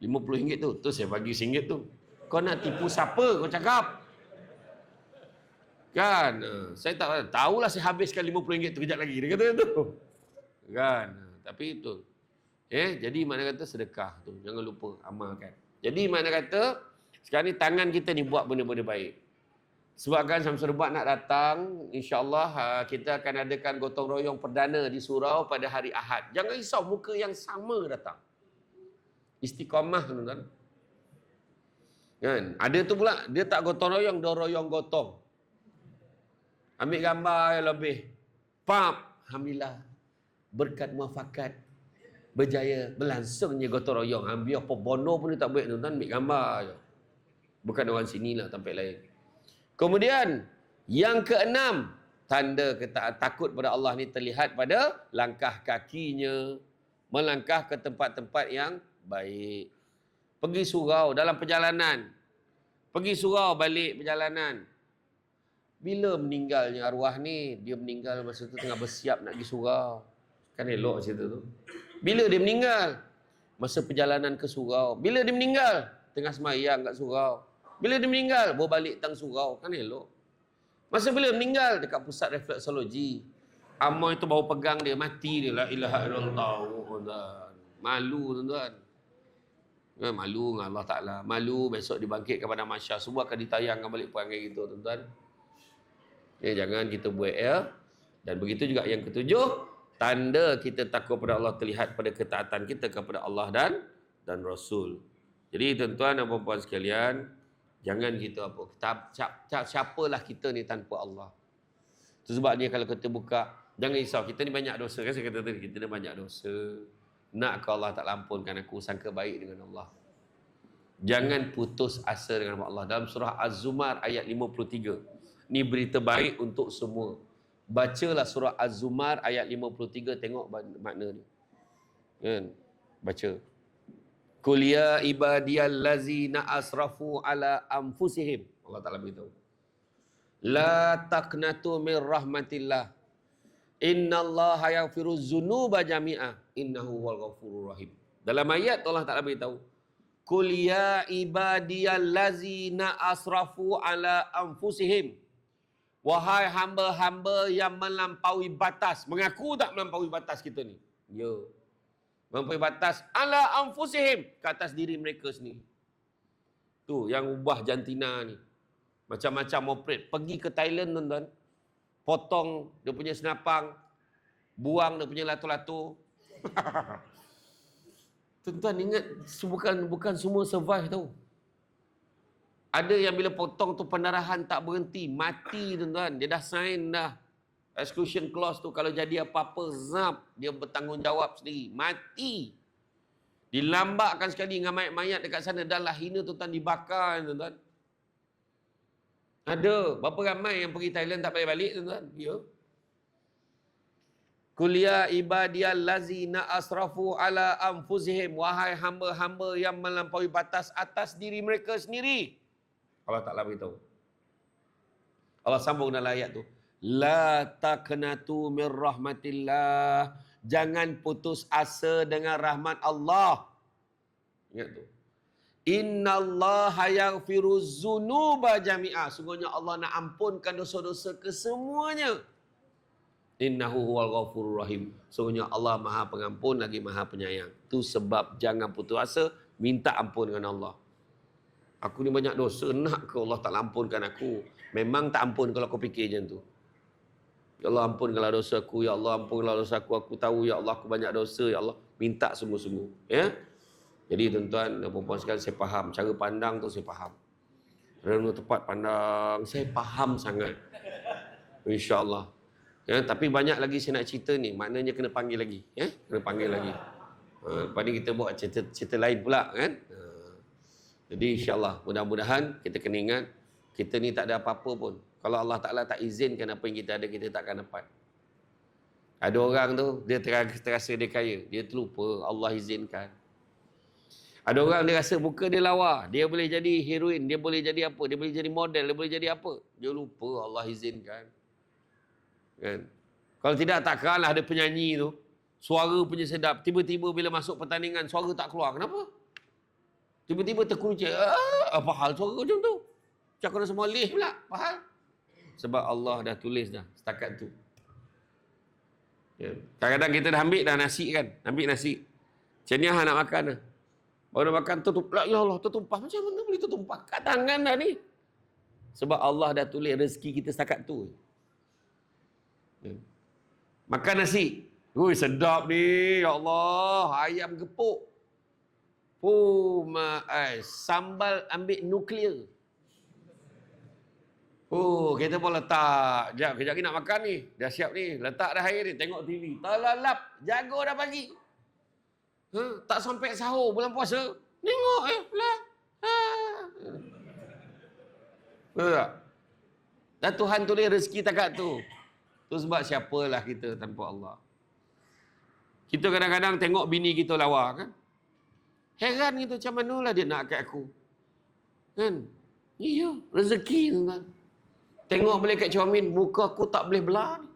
RM50 tu. Tu saya bagi RM1 tu. Kau nak tipu siapa? Kau cakap. Kan? Saya tak tahulah saya habiskan RM50 tu kejap lagi. Dia kata tu. Kan? Tapi itu. Jadi mana kata sedekah tu. Jangan lupa amalkan. Jadi mana kata, sekarang ni tangan kita ni buat benda-benda baik. Sebabkan Syamsul Rebat nak datang, insyaAllah kita akan adakan gotong royong perdana di surau pada hari Ahad. Jangan risau, muka yang sama datang. Istiqamah tuan-tuan. Kan? Ada tu pula, dia tak gotong royong, dia royong gotong. Ambil gambar yang lebih. Pap, Alhamdulillah. Berkat muafakat. Berjaya, berlangsungnya gotong royong. Ambil apa bono pun dia tak baik tuan-tuan, ambil gambar je. Bukan orang sini lah, tempat lain. Kemudian, yang keenam, tanda takut pada Allah ni terlihat pada langkah kakinya, melangkah ke tempat-tempat yang baik. Pergi surau dalam perjalanan. Pergi surau balik perjalanan. Bila meninggalnya arwah ni, dia meninggal masa tu tengah bersiap nak pergi surau. Kan elok cerita tu. Bila dia meninggal? Masa perjalanan ke surau. Bila dia meninggal? Tengah semayang kat surau. Bila dia meninggal? Bawa balik tang surau. Kan elok. Masa bila meninggal? Dekat pusat refleksologi. Amoy tu baru pegang dia. Mati dia. La ilaha illallah. Malu tuan-tuan. Malu dengan Allah Ta'ala. Malu besok dibangkitkan pada masyarakat. Semua akan ditayangkan balik perangai gitu tuan-tuan. Jangan kita buat Dan begitu juga yang ketujuh. Tanda kita takut pada Allah terlihat pada ketaatan kita kepada Allah dan Rasul. Jadi tuan-tuan dan puan-puan sekalian, jangan kita siapalah kita ni tanpa Allah. Itu sebabnya kalau kita buka, jangan risau, kita ni banyak dosa. Kan saya kata tadi, kita ni banyak dosa. Nak ke Allah tak lampunkan aku, sangka baik dengan Allah. Jangan putus asa dengan Allah. Dalam surah Az-Zumar ayat 53. Ni berita baik untuk semua. Bacalah surah Az-Zumar ayat 53, tengok makna ni. Kan? Baca. Qul ya ibadiyallazina asrafu ala anfusihim. Allah Ta'ala beritahu. La taqnatu min rahmatillah. Innallaha yaghfiruz dzunuba jami'a. Innahu huwal ghafurur rahim. Dalam ayat Allah Ta'ala beritahu. Qul ya ibadiyallazina asrafu ala anfusihim. Wahai hamba-hamba yang melampaui batas. Mengaku tak melampaui batas kita ni? Ya. Melampaui batas. Ala anfusihim. Ke atas diri mereka sendiri. Tu yang ubah jantina ni. Macam-macam operate. Pergi ke Thailand tuan-tuan. Potong dia punya senapang. Buang dia punya lato-lato. Tuan-tuan ingat. Bukan semua survive tau. Ada yang bila potong tu pendarahan tak berhenti. Mati tuan-tuan. Dia dah sign dah. Exclusion clause tu. Kalau jadi apa-apa, zap. Dia bertanggungjawab sendiri. Mati. Dilambakkan sekali dengan mayat-mayat dekat sana. Dah lah hina tuan-tuan. Dibakar tuan-tuan. Ada. Berapa ramai yang pergi Thailand tak balik-balik tuan-tuan? Ya. Kuliah ibadiyal lazina asrafu ala anfusihim. Wahai hamba-hamba yang melampaui batas atas diri mereka sendiri. Allah Ta'ala beritahu. Allah sambung dalam ayat tu. La taqnatu min rahmatillah. Jangan putus asa dengan rahmat Allah. Ingat tu. Innallaha yaghfiruz dzunuba jami'a. Sungguhnya Allah nak ampunkan dosa-dosa kesemuanya. Innahu huwal ghafurur rahim. Sungguhnya Allah Maha Pengampun lagi Maha Penyayang. Itu sebab jangan putus asa, minta ampun dengan Allah. Aku ni banyak dosa, nak ke Allah tak ampunkan aku? Memang tak ampun kalau kau fikir macam tu. Ya Allah ampunkanlah dosa aku, ya Allah ampunkanlah dosa aku tahu ya Allah aku banyak dosa, ya Allah. Minta sungguh-sungguh, ya. Jadi tuan-tuan dan puan-puan sekalian, saya faham cara pandang tu, saya faham. Renung tepat pandang, saya faham sangat. Insya-Allah. Ya, tapi banyak lagi saya nak cerita ni, maknanya kena panggil lagi, ya. Kena panggil lagi. Lepas ni kita buat cerita lain pula, kan. Jadi insya-Allah mudah-mudahan kita kena ingat kita ni tak ada apa-apa pun. Kalau Allah Ta'ala tak izinkan apa yang kita ada, kita takkan dapat. Ada orang tu, dia terasa dia kaya. Dia terlupa Allah izinkan. Ada orang dia rasa muka dia lawa. Dia boleh jadi heroin. Dia boleh jadi apa? Dia boleh jadi model. Dia boleh jadi apa? Dia lupa Allah izinkan. Kan? Kalau tidak, takkanlah ada penyanyi tu. Suara punya sedap. Tiba-tiba bila masuk pertandingan, suara tak keluar. Kenapa? Tiba-tiba terkunci. Apa hal suara macam tu? Macam kena semua lih pula. Apa hal? Sebab Allah dah tulis dah. Setakat tu. Ya. Kadang-kadang kita dah ambil dah nasi kan. Ambil nasi. Macam ni nak makan dah. Baru nak makan tertumpah. Ya Allah tertumpah. Macam mana boleh tertumpah? Kat tangan dah ni. Sebab Allah dah tulis rezeki kita setakat tu. Ya. Makan nasi. Ui sedap ni. Ya Allah. Ayam gepuk. Sambal ambil nuklear. Kita pun letak. Kejap lagi nak makan ni. Dah siap ni. Letak dah air ni. Tengok TV. Terlelap. Jago dah pagi. Tak sampai sahur bulan puasa. Tengok lah. Betul tak? Dan Tuhan tulis rezeki takat tu. Tu sebab siapalah kita tanpa Allah. Kita kadang-kadang tengok bini kita lawa kan. Heran gitu. Macam manalah dia nak kat aku. Kan? Iya. Rezeki tu kan. Tengok malaikat cermin, muka aku tak boleh belah ni.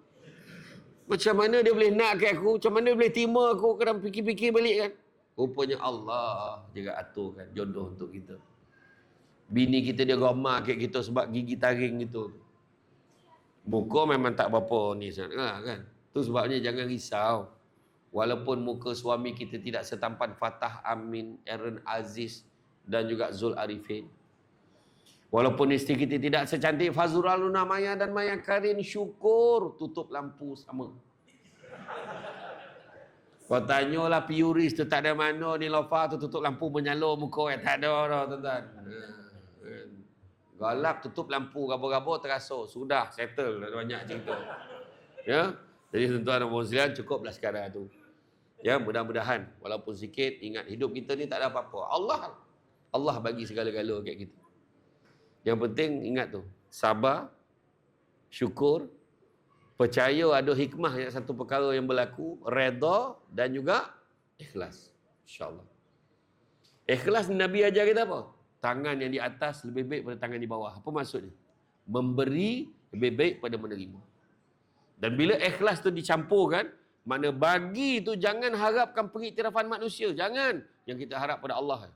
Macam mana dia boleh nak kat aku? Macam mana dia boleh terima aku? Kadang fikir-fikir balik kan. Rupanya Allah juga aturkan jodoh untuk kita. Bini kita dia gomak kat kita sebab gigi taring gitu. Muka memang tak berapa ni sangat kan. Tu sebabnya jangan risau. Walaupun muka suami kita tidak setampan Fatah Amin, Aaron Aziz dan juga Zul Arifin. Walaupun isteri kita tidak secantik Fazura Luna Maya dan Maya Karin, syukur tutup lampu sama. Kau tanyalah Piuris tu tak ada mana ni Lofa tu tutup lampu menyala muka tak ada dah tuan-tuan. Galap tutup lampu gabur-gabur terasa. Sudah settle dah banyak cerita. Ya. Jadi tuan-tuan dan puan-puan cukuplah sekarang tu. Ya, mudah-mudahan walaupun sikit ingat hidup kita ni tak ada apa-apa. Allah bagi segala-gala kat kita. Yang penting ingat tu, sabar, syukur, percaya ada hikmah yang satu perkara yang berlaku, redha dan juga ikhlas. InsyaAllah. Ikhlas Nabi ajar kita apa? Tangan yang di atas lebih baik pada tangan di bawah. Apa maksudnya? Memberi lebih baik pada menerima. Dan bila ikhlas tu dicampurkan, makna bagi tu jangan harapkan pengiktirafan manusia. Jangan. Yang kita harap pada Allah.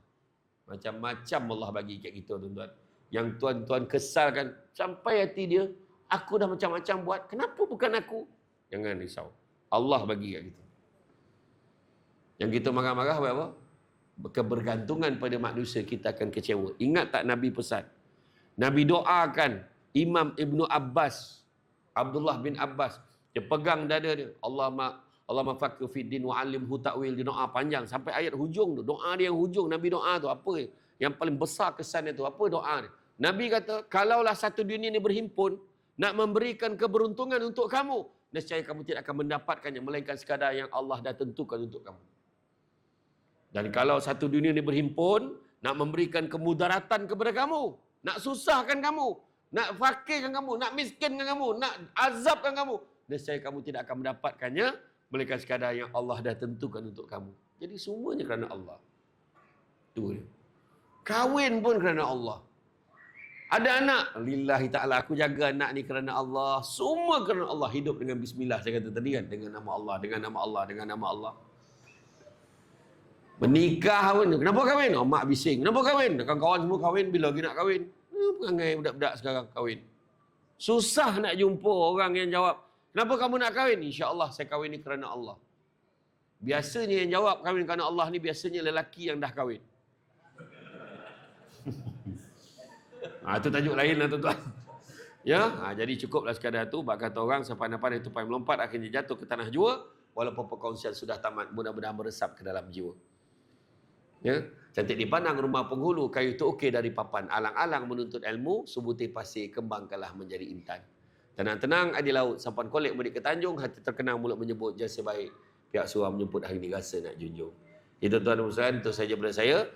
Macam-macam Allah bagi kat kita tuan-tuan. Yang tuan-tuan kesalkan sampai hati dia, aku dah macam-macam buat, kenapa bukan aku? Jangan risau. Allah bagi kat kita. Yang kita marah-marah apa? Kebergantungan pada manusia kita akan kecewa. Ingat tak Nabi pesan? Nabi doakan Imam Ibnu Abbas, Abdullah bin Abbas, dia pegang dada dia, Allahumma faqih fid din wa 'allimhu ta'wil. Dia doa panjang sampai ayat hujung tu. Doa dia yang hujung Nabi doa tu apa? Yang paling besar kesan itu apa doa ni? Nabi kata, kalaulah satu dunia ini berhimpun nak memberikan keberuntungan untuk kamu, nescaya kamu tidak akan mendapatkannya melainkan sekadar yang Allah dah tentukan untuk kamu. Dan kalau satu dunia ini berhimpun nak memberikan kemudaratan kepada kamu, nak susahkan kamu, nak fakirkan kamu, nak miskinkan kamu, nak azabkan kamu, nescaya kamu tidak akan mendapatkannya melainkan sekadar yang Allah dah tentukan untuk kamu. Jadi semuanya kerana Allah. Itu dia. Kahwin pun kerana Allah. Ada anak, lillahi ta'ala, aku jaga anak ni kerana Allah. Semua kerana Allah. Hidup dengan bismillah, saya kata tadi kan. Dengan nama Allah, dengan nama Allah, dengan nama Allah. Menikah pun, kenapa kahwin? Oh, mak bising. Kenapa kahwin? Kawan-kawan semua kahwin, bila lagi nak kahwin? Perangai budak-budak sekarang kahwin. Susah nak jumpa orang yang jawab, Kenapa kamu nak kahwin? InsyaAllah saya kahwin ni kerana Allah. Biasanya yang jawab kahwin kerana Allah ni biasanya lelaki yang dah kahwin. Itu tajuk lain lah tuan-tuan. Ya, jadi cukuplah sekadar tu. Bak kata orang, sepandai-pandai tupai melompat akhirnya jatuh ke tanah jua. Walaupun perkongsian sudah tamat, mudah-mudahan meresap ke dalam jiwa. Ya, cantik dipandang rumah penghulu, kayu tu okey dari papan. Alang-alang menuntut ilmu, subuti pasir kembangkanlah menjadi intan. Tenang-tenang adi laut, sampan kolek mudik ke Tanjung, hati terkenang mulut menyebut jasa baik. Pihak surau menjemput hari ni rasa nak junjung. Itu tuan-tuan dan puan, itu saja daripada saya.